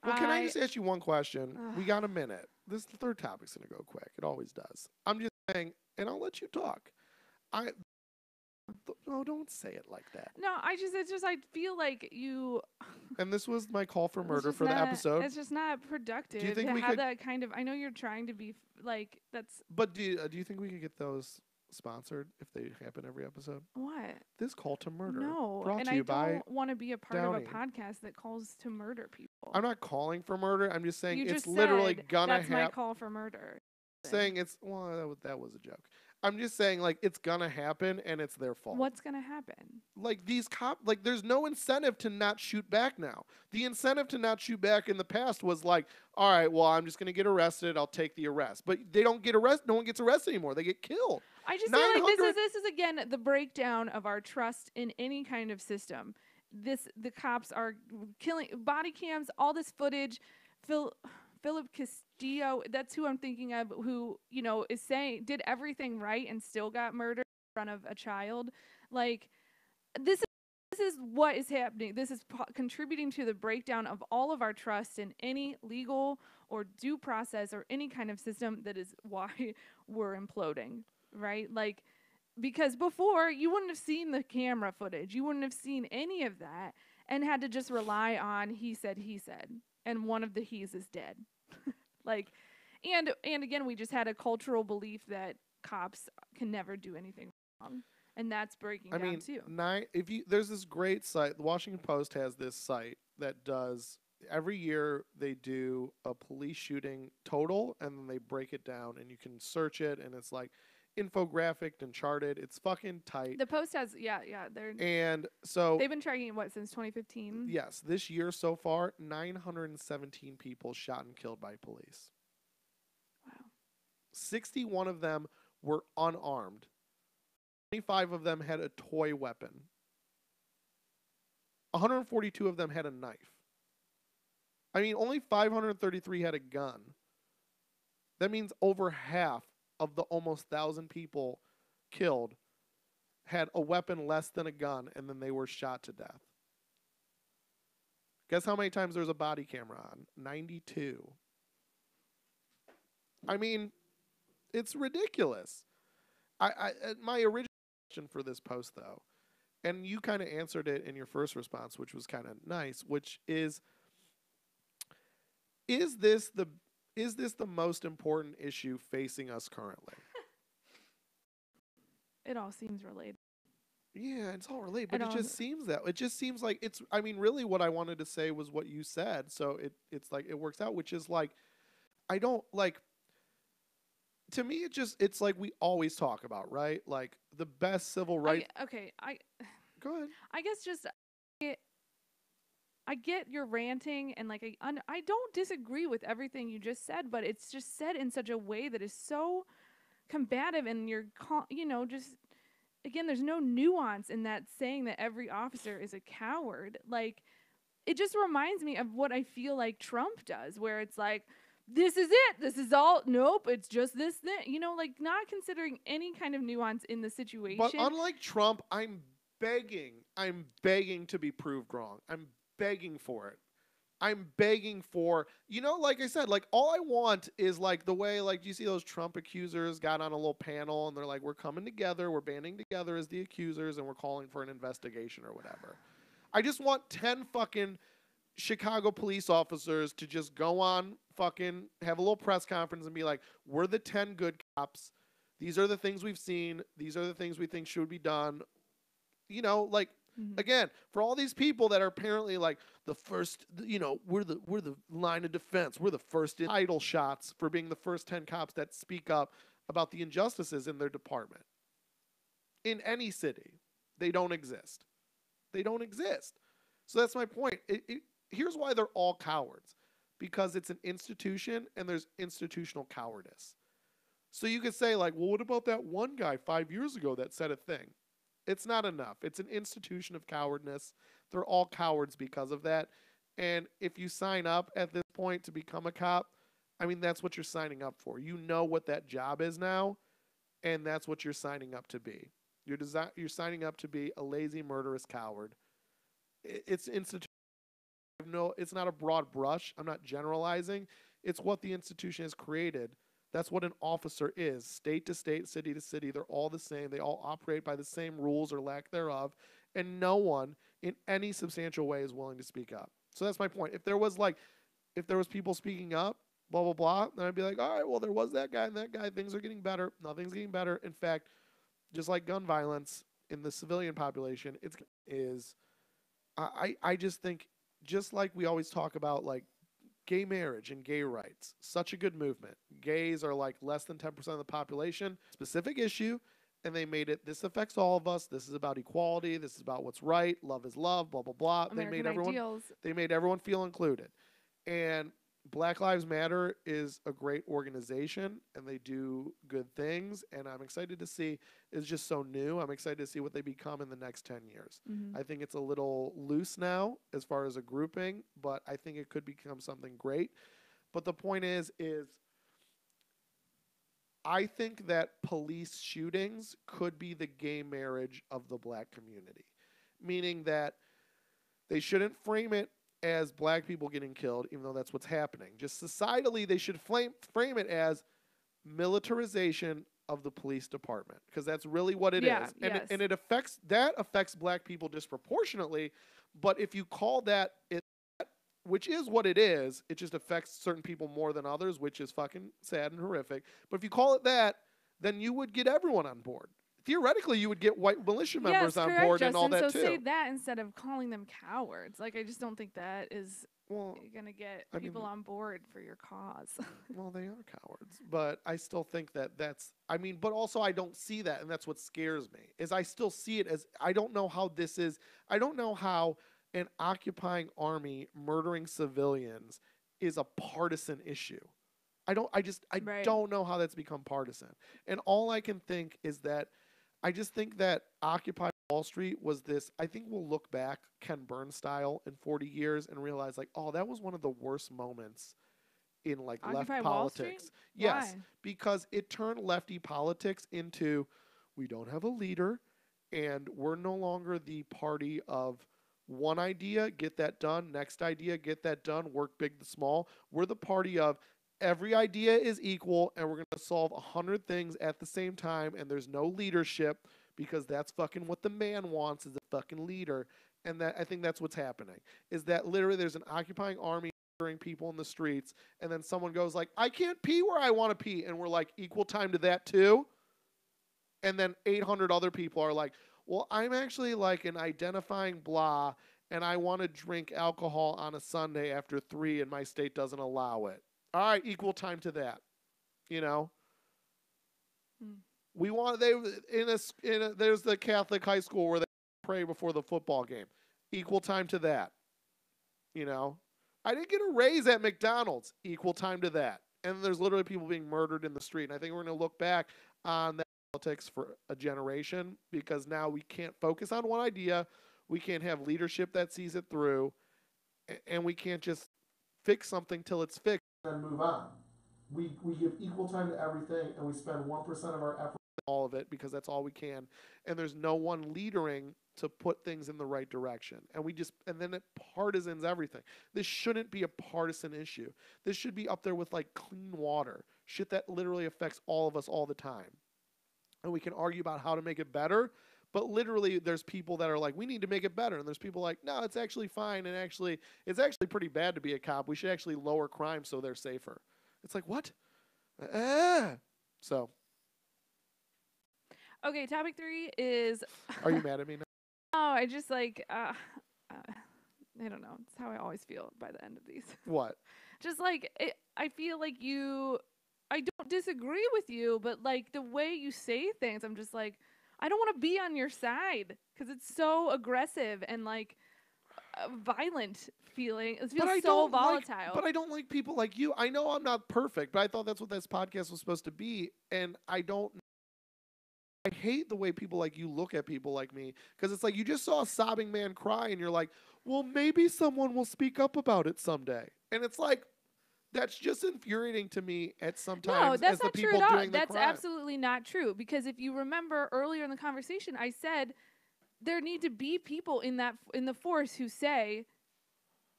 Well, can I just ask you one question? We got a minute. This third topic's going to go quick. It always does. I'm just saying, and I'll let you talk. No, don't say it like that. No, I feel like you... And this was my call for murder for the episode. It's just not productive. Do you think to we have could... that kind of... I know you're trying to be, like, that's... But do you think we could get those sponsored if they happen every episode? What? This call to murder. No, brought and to you I by don't want to be a part Downy. of a podcast that calls to murder people. I'm not calling for murder. I'm just saying you it's just literally said gonna happen. That's my call for murder. Saying it's that was a joke. I'm just saying, like, it's gonna happen and it's their fault. What's gonna happen? Like, these there's no incentive to not shoot back now. The incentive to not shoot back in the past was like, all right, well, I'm just gonna get arrested. I'll take the arrest. But they don't get arrested. No one gets arrested anymore. They get killed. I just feel like this is again the breakdown of our trust in any kind of system. The cops are killing, body cams, all this footage. Philip Castillo, that's who I'm thinking of, who, is saying did everything right and still got murdered in front of a child. Like, this this is what is happening. This is contributing to the breakdown of all of our trust in any legal or due process or any kind of system. That is why we're imploding, right? Like, because before you wouldn't have seen the camera footage, you wouldn't have seen any of that, and had to just rely on he said, and one of the he's is dead. Like, and again, we just had a cultural belief that cops can never do anything wrong, and that's breaking down too. There's this great site. The Washington Post has this site that does every year. They do a police shooting total, and then they break it down, and you can search it, and it's like infographic and charted. It's fucking tight. The Post has, and so they've been tracking it since 2015. Yes, this year so far, 917 people shot and killed by police. Wow. 61 of them were unarmed. 25 of them had a toy weapon. 142 of them had a knife. I mean, only 533 had a gun. That means over half of the almost 1,000 people killed had a weapon less than a gun, and then they were shot to death. Guess how many times there's a body camera on? 92. I mean, it's ridiculous. My original question for this post, though, and you kind of answered it in your first response, which was kind of nice, which is this the most important issue facing us currently? It all seems related. Yeah, it's all related, but it just seems like it's, I mean, really what I wanted to say was what you said, so it's like, it works out, which is like, I don't, like, to me, it's like we always talk about, right? Like, the best civil rights. Go ahead. I guess just, I get your ranting, and like, I don't disagree with everything you just said, but it's just said in such a way that is so combative, and you're, just, again, there's no nuance in that, saying that every officer is a coward. Like, it just reminds me of what I feel like Trump does, where it's like, this is it. This is all. Nope, it's just this thing. Like, not considering any kind of nuance in the situation. But unlike Trump, I'm begging to be proved wrong. I'm begging for it. I'm begging for, like I said, like, all I want is, like, the way, like, you see those Trump accusers got on a little panel, and they're like, we're coming together, we're banding together as the accusers, and we're calling for an investigation or whatever. I just want 10 fucking Chicago police officers to just go on fucking, have a little press conference and be like, we're the 10 good cops. These are the things we've seen. These are the things we think should be done. Like, again, for all these people that are apparently like the first, we're the line of defense. We're the first in idle shots for being the first 10 cops that speak up about the injustices in their department. In any city, they don't exist. They don't exist. So that's my point. Here's why they're all cowards. Because it's an institution, and there's institutional cowardice. So you could say, like, well, what about that one guy 5 years ago that said a thing? It's not enough. It's an institution of cowardness. They're all cowards because of that. And if you sign up at this point to become a cop, I mean, that's what you're signing up for. You know what that job is now, and that's what you're signing up to be. You're signing up to be a lazy, murderous coward. It's institution. No, it's not a broad brush. I'm not generalizing. It's what the institution has created. That's what an officer is. State to state, city to city, they're all the same. They all operate by the same rules or lack thereof. And no one in any substantial way is willing to speak up. So that's my point. If there was people speaking up, blah, blah, blah, then I'd be like, all right, well, there was that guy and that guy. Things are getting better. Nothing's getting better. In fact, just like gun violence in the civilian population, I just think, just like we always talk about, like, gay marriage and gay rights, such a good movement. Gays are like less than 10% of the population, specific issue, and they made it, this affects all of us. This is about equality. This is about what's right. Love is love, blah, blah, blah. They made everyone feel included. And Black Lives Matter is a great organization, and they do good things, and I'm excited to see. It's just so new. I'm excited to see what they become in the next 10 years. I think it's a little loose now as far as a grouping, but I think it could become something great. But the point is I think that police shootings could be the gay marriage of the black community. meaning that they shouldn't frame it as black people getting killed, even though that's what's happening. Just societally, they should frame it as militarization of the police department, because that's really what it is. And it affects black people disproportionately. But if you call that it, which is what it is, it just affects certain people more than others, which is fucking sad and horrific. But if you call it that, then you would get everyone on board. Theoretically, you would get white militia members on board, Justin, and all that so too. say that instead of calling them cowards. Like, I just don't think that is gonna get people on board for your cause. Well, they are cowards, but I still think that's. I mean, but also I don't see that, and that's what scares me. Is I still see it as I don't know how this is. I don't know how an occupying army murdering civilians is a partisan issue. I don't know how that's become partisan. And all I can think is that I just think that Occupy Wall Street was this. I think we'll look back Ken Burns style in 40 years and realize, like, oh, that was one of the worst moments in, like, Occupy left Wall politics. Street? Yes, Why? because it turned lefty politics into, we don't have a leader, and we're no longer the party of one idea, get that done, next idea, get that done, work big to small. We're the party of every idea is equal, and we're going to solve 100 things at the same time, and there's no leadership, because that's fucking what the man wants, is a fucking leader. And that I think that's what's happening, is that literally there's an occupying army murdering people in the streets, and then someone goes like, I can't pee where I want to pee, and we're like, equal time to that too? And then 800 other people are like, well, I'm actually like an identifying blah, and I want to drink alcohol on a Sunday after 3, and my state doesn't allow it. All right, equal time to that, you know. We want there's the Catholic high school where they pray before the football game. Equal time to that, you know. I didn't get a raise at McDonald's. Equal time to that. And there's literally people being murdered in the street. And I think we're going to look back on that politics for a generation, because now we can't focus on one idea. We can't have leadership that sees it through, and we can't just fix something till it's fixed and move on. We give equal time to everything, and we spend 1% of our effort on all of it, because that's all we can. And there's no one leadering to put things in the right direction. And then it partisans everything. This shouldn't be a partisan issue. This should be up there with like clean water, shit that literally affects all of us all the time. And we can argue about how to make it better, but literally there's people that are like, we need to make it better. And there's people like, no, it's actually fine. And actually, it's actually pretty bad to be a cop. We should actually lower crime so they're safer. It's like, what? So. Okay, topic 3 is... Are you mad at me now? No, I just like, I don't know. It's how I always feel by the end of these. What? Just like, I feel like I don't disagree with you, but like the way you say things, I'm just like, I don't want to be on your side, because it's so aggressive and like violent feeling. It feels so volatile. But I don't like people like you. I know I'm not perfect, but I thought that's what this podcast was supposed to be. And I hate the way people like you look at people like me, because it's like you just saw a sobbing man cry and you're like, well, maybe someone will speak up about it someday. And it's like, that's just infuriating to me at sometimes. No, that's as not the true people at all. doing the That's crime. absolutely not true. Because if you remember earlier in the conversation, I said there need to be people in the force who say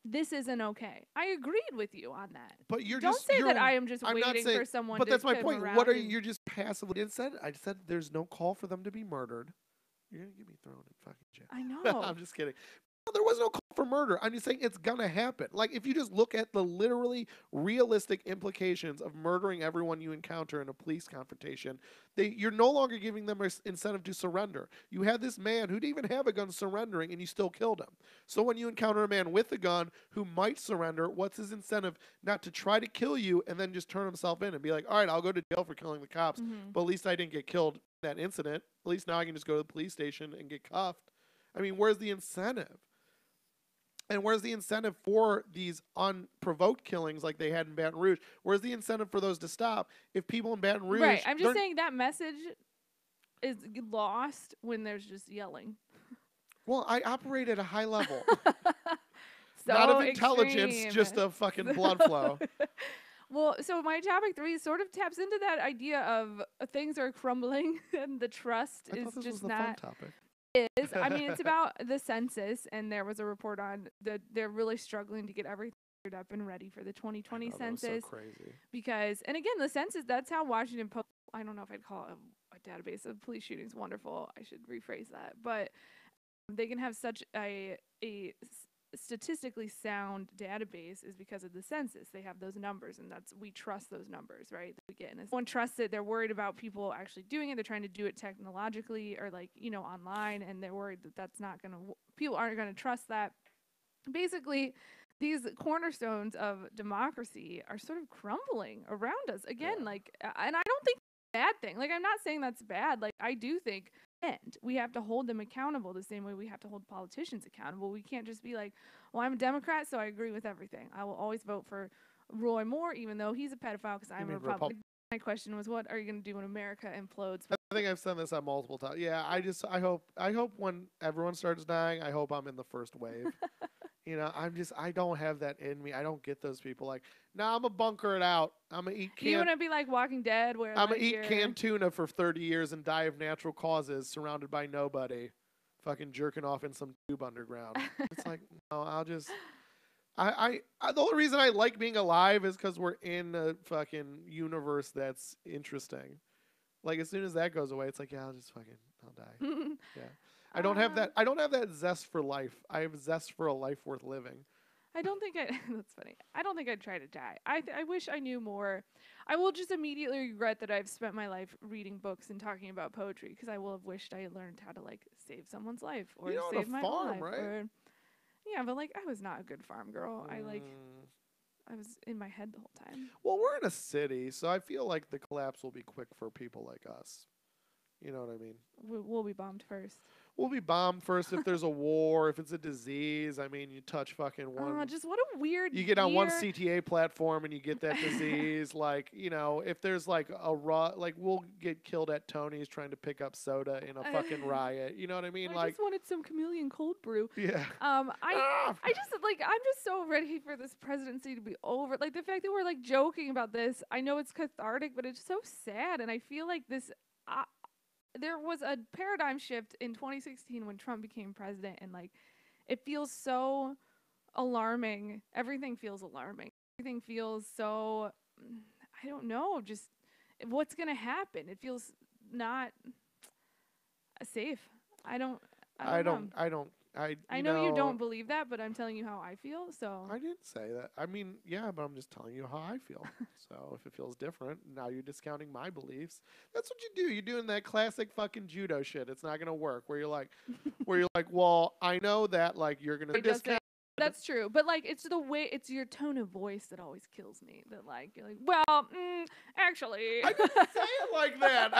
this isn't okay. I agreed with you on that. But don't say that I am just waiting for someone. But to that's my come point. around What are you? You're just passively. I said there's no call for them to be murdered. You're gonna get me thrown in fucking jail. I know. I'm just kidding. There was no call for murder. I'm just saying it's gonna happen. Like, if you just look at the literally realistic implications of murdering everyone you encounter in a police confrontation, you're no longer giving them an incentive to surrender. You had this man who didn't even have a gun surrendering, and you still killed him. So when you encounter a man with a gun who might surrender, what's his incentive? Not to try to kill you and then just turn himself in and be like, all right, I'll go to jail for killing the cops, but at least I didn't get killed in that incident. At least now I can just go to the police station and get cuffed. I mean, where's the incentive? And where's the incentive for these unprovoked killings like they had in Baton Rouge? Where's the incentive for those to stop if people in Baton Rouge... Right, I'm just saying that message is lost when there's just yelling. Well, I operate at a high level. So not of intelligence, extreme. just of fucking blood flow. Well, so my topic 3 sort of taps into that idea of things are crumbling and the trust I is thought this just was the not... fun topic. is. I mean, it's about the census, and there was a report on that they're really struggling to get everything up and ready for the 2020 census. That was so crazy. Because, and again, the census, that's how Washington Post, I don't know if I'd call it a database of police shootings wonderful. I should rephrase that. But they can have such a statistically sound database is because of the census. They have those numbers, and we trust those numbers, right? That we get. And if one trusts it, they're worried about people actually doing it. They're trying to do it technologically or online, and they're worried that that's not going to, people aren't going to trust that. Basically, these cornerstones of democracy are sort of crumbling around us again. And I don't think it's a bad thing. I'm not saying that's bad. I do think we have to hold them accountable the same way we have to hold politicians accountable. We can't just be like, well, I'm a Democrat, so I agree with everything. I will always vote for Roy Moore, even though he's a pedophile, because I'm a Republican. My question was, what are you going to do when America implodes? I think I've said this on multiple times. Yeah, I hope when everyone starts dying, I hope I'm in the first wave. I don't have that in me. I don't get those people I'm gonna bunker it out. I'm gonna eat You want to be like Walking Dead, where I'm gonna eat canned tuna for 30 years and die of natural causes, surrounded by nobody, fucking jerking off in some tube underground. It's like, no, I'll just. The only reason I like being alive is because we're in a fucking universe that's interesting. As soon as that goes away, it's like, yeah, I'll die. Yeah. I don't have that zest for life. I have zest for a life worth living. That's funny. I don't think I'd try to die. I wish I knew more. I will just immediately regret that I've spent my life reading books and talking about poetry, because I will have wished I had learned how to save someone's life or save my own life. Right? Yeah, but I was not a good farm girl. I was in my head the whole time. Well, we're in a city, so I feel like the collapse will be quick for people like us. You know what I mean? We'll be bombed first. We'll be bombed first if there's a war, if it's a disease. I mean, you touch fucking one. Just what a weird. You get on one CTA platform and you get that disease. If there's we'll get killed at Tony's trying to pick up soda in a fucking riot. You know what I mean? I just wanted some chameleon cold brew. Yeah. I just I'm just so ready for this presidency to be over. The fact that we're joking about this, I know it's cathartic, but it's so sad, and I feel like this. There was a paradigm shift in 2016 when Trump became president, and it feels so alarming. Everything feels alarming. Everything feels so, I don't know, just what's going to happen. It feels not safe. I know you don't believe that, but I'm telling you how I feel. So I didn't say that. I mean, yeah, but I'm just telling you how I feel. So if it feels different, now you're discounting my beliefs. That's what you do. You're doing that classic fucking judo shit. It's not gonna work. Where you're like, well, I know that you're gonna discount. That's true, but it's the way, it's your tone of voice that always kills me. That you're well, actually. I didn't say it like that.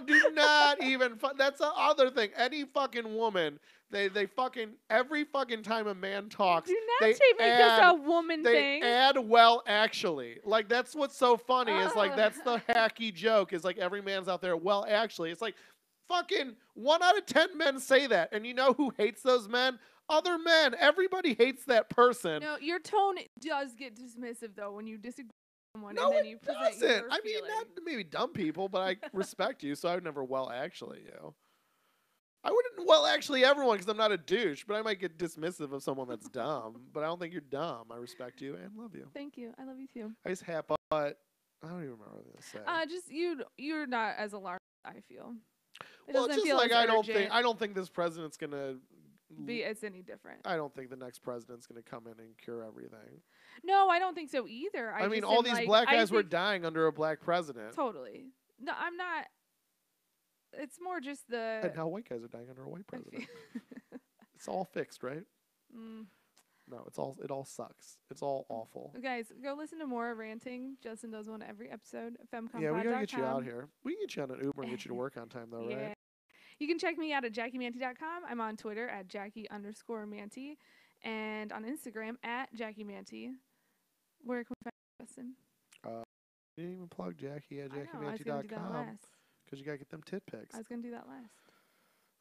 Do not even. That's the other thing. Any fucking woman, they fucking every fucking time a man talks, do not make this a woman thing. They add well, actually. That's what's so funny is that's the hacky joke is every man's out there. Well, actually, it's fucking 1 out of 10 men say that, and you know who hates those men? Other men. Everybody hates that person. No, your tone does get dismissive, though, when you disagree with someone. No, and then it you present doesn't. Your I mean, not maybe dumb people, but I respect you, so I would never actually you. I wouldn't actually everyone, because I'm not a douche, but I might get dismissive of someone that's dumb. But I don't think you're dumb. I respect you and love you. Thank you. I love you, too. I just but I don't even remember what I was going to say. You're not as alarmed as I feel. Well, just I don't think this president's going to it's any different. I don't think the next president's going to come in and cure everything. No, I don't think so either. I mean, all these black guys were dying under a black president. Totally. No, I'm not. It's more just the. And now white guys are dying under a white president. It's all fixed, right? No, it all sucks. It's all awful. Guys, go listen to more ranting. Justin does one every episode. FemComPod.com. Yeah, we gotta get you out here. We can get you on an Uber and get you to work on time, though, right? You can check me out at JackieManty.com. I'm on Twitter at Jackie_Manty and on Instagram at JackieManty. Where can we find you, Justin? You didn't even plug Jackie at JackieManty.com. Because you got to get them tit pics. I was going to do that last.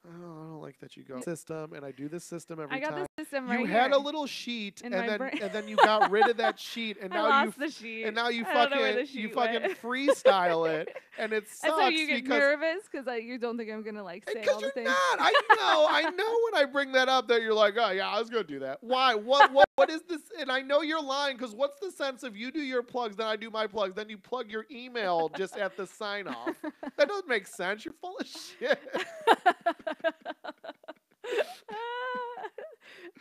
I don't like like that you go system, and I do this system every I got time. the system You right had here a little sheet, in and my then brain. and then you got rid of that sheet, and I now lost the sheet. and now you I don't know where the fucking sheet went. freestyle it, and it And so sucks you get because nervous because you don't think I'm gonna like say all the you're things. not. I know when I bring that up that you're like, oh yeah, I was gonna do that. Why? What is this? And I know you're lying because what's the sense of you do your plugs, then I do my plugs, then you plug your email just at the sign off? That doesn't make sense. You're full of shit.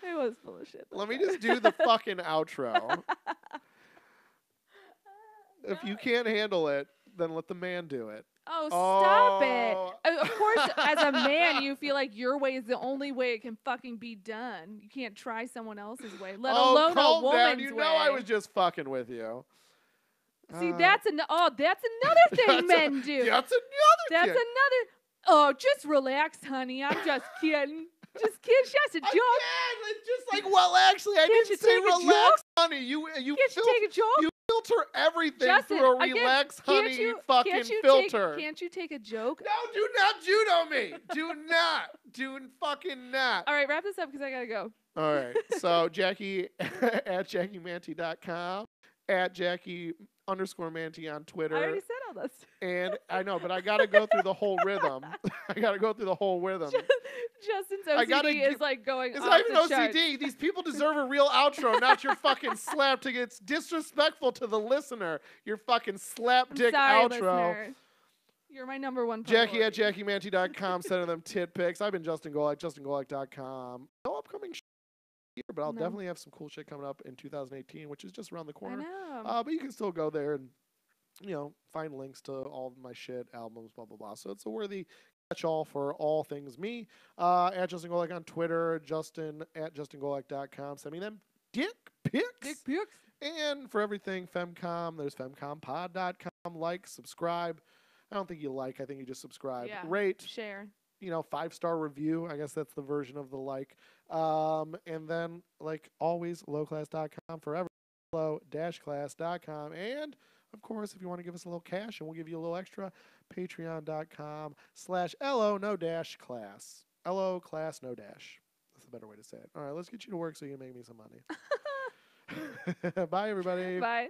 I was full of shit. Let me just do the fucking outro. If you can't handle it, then let the man do it. Oh, stop it. Of course, as a man, you feel like your way is the only way it can fucking be done. You can't try someone else's way, let alone calm a woman's down. You way. know I was just fucking with you. See, that's another thing men do. That's That's thing. another. Oh, just relax, honey. I'm just kidding. Just kidding. It's just a joke. Again, it's just like, well, actually, I Can't didn't you say take a relax, honey. You Can't you take a joke? You filter everything Justin, through a again, relax, can't honey you- fucking can't you filter. Can't you take a joke? No, do not judo me. Do not. Do fucking not. All right, wrap this up because I gotta go. All right. So Jackie at JackieManty.com, at Jackie_Manty on Twitter. I already said all this. And I know, but I gotta go through the whole rhythm. Justin's OCD is like going It's off not even the OCD. charts. These people deserve a real outro, not your fucking slap dick. It's disrespectful to the listener. Your fucking slap dick Sorry, outro. listener. You're my number one Jackie at priority. JackieManty.com, sending them tit pics. I've been Justin Golak, JustinGolak.com. No upcoming here, but I'll definitely have some cool shit coming up in 2018, which is just around the corner. I know. But you can still go there and, find links to all of my shit, albums, blah, blah, blah. So it's a worthy catch-all for all things me. At Justin Golak on Twitter, Justin at JustinGolak.com. Send me them dick pics. Dick pics. And for everything FemCom, there's FemComPod.com. Like, subscribe. I don't think you like. I think you just subscribe. Yeah. Rate. Share. 5-star review. I guess that's the version of the like. And then, like always, lowclass.com forever. Low-class.com. And, of course, if you want to give us a little cash and we'll give you a little extra, patreon.com/LO-no-class. LO class no dash. That's a better way to say it. All right, let's get you to work so you can make me some money. Bye, everybody. Bye.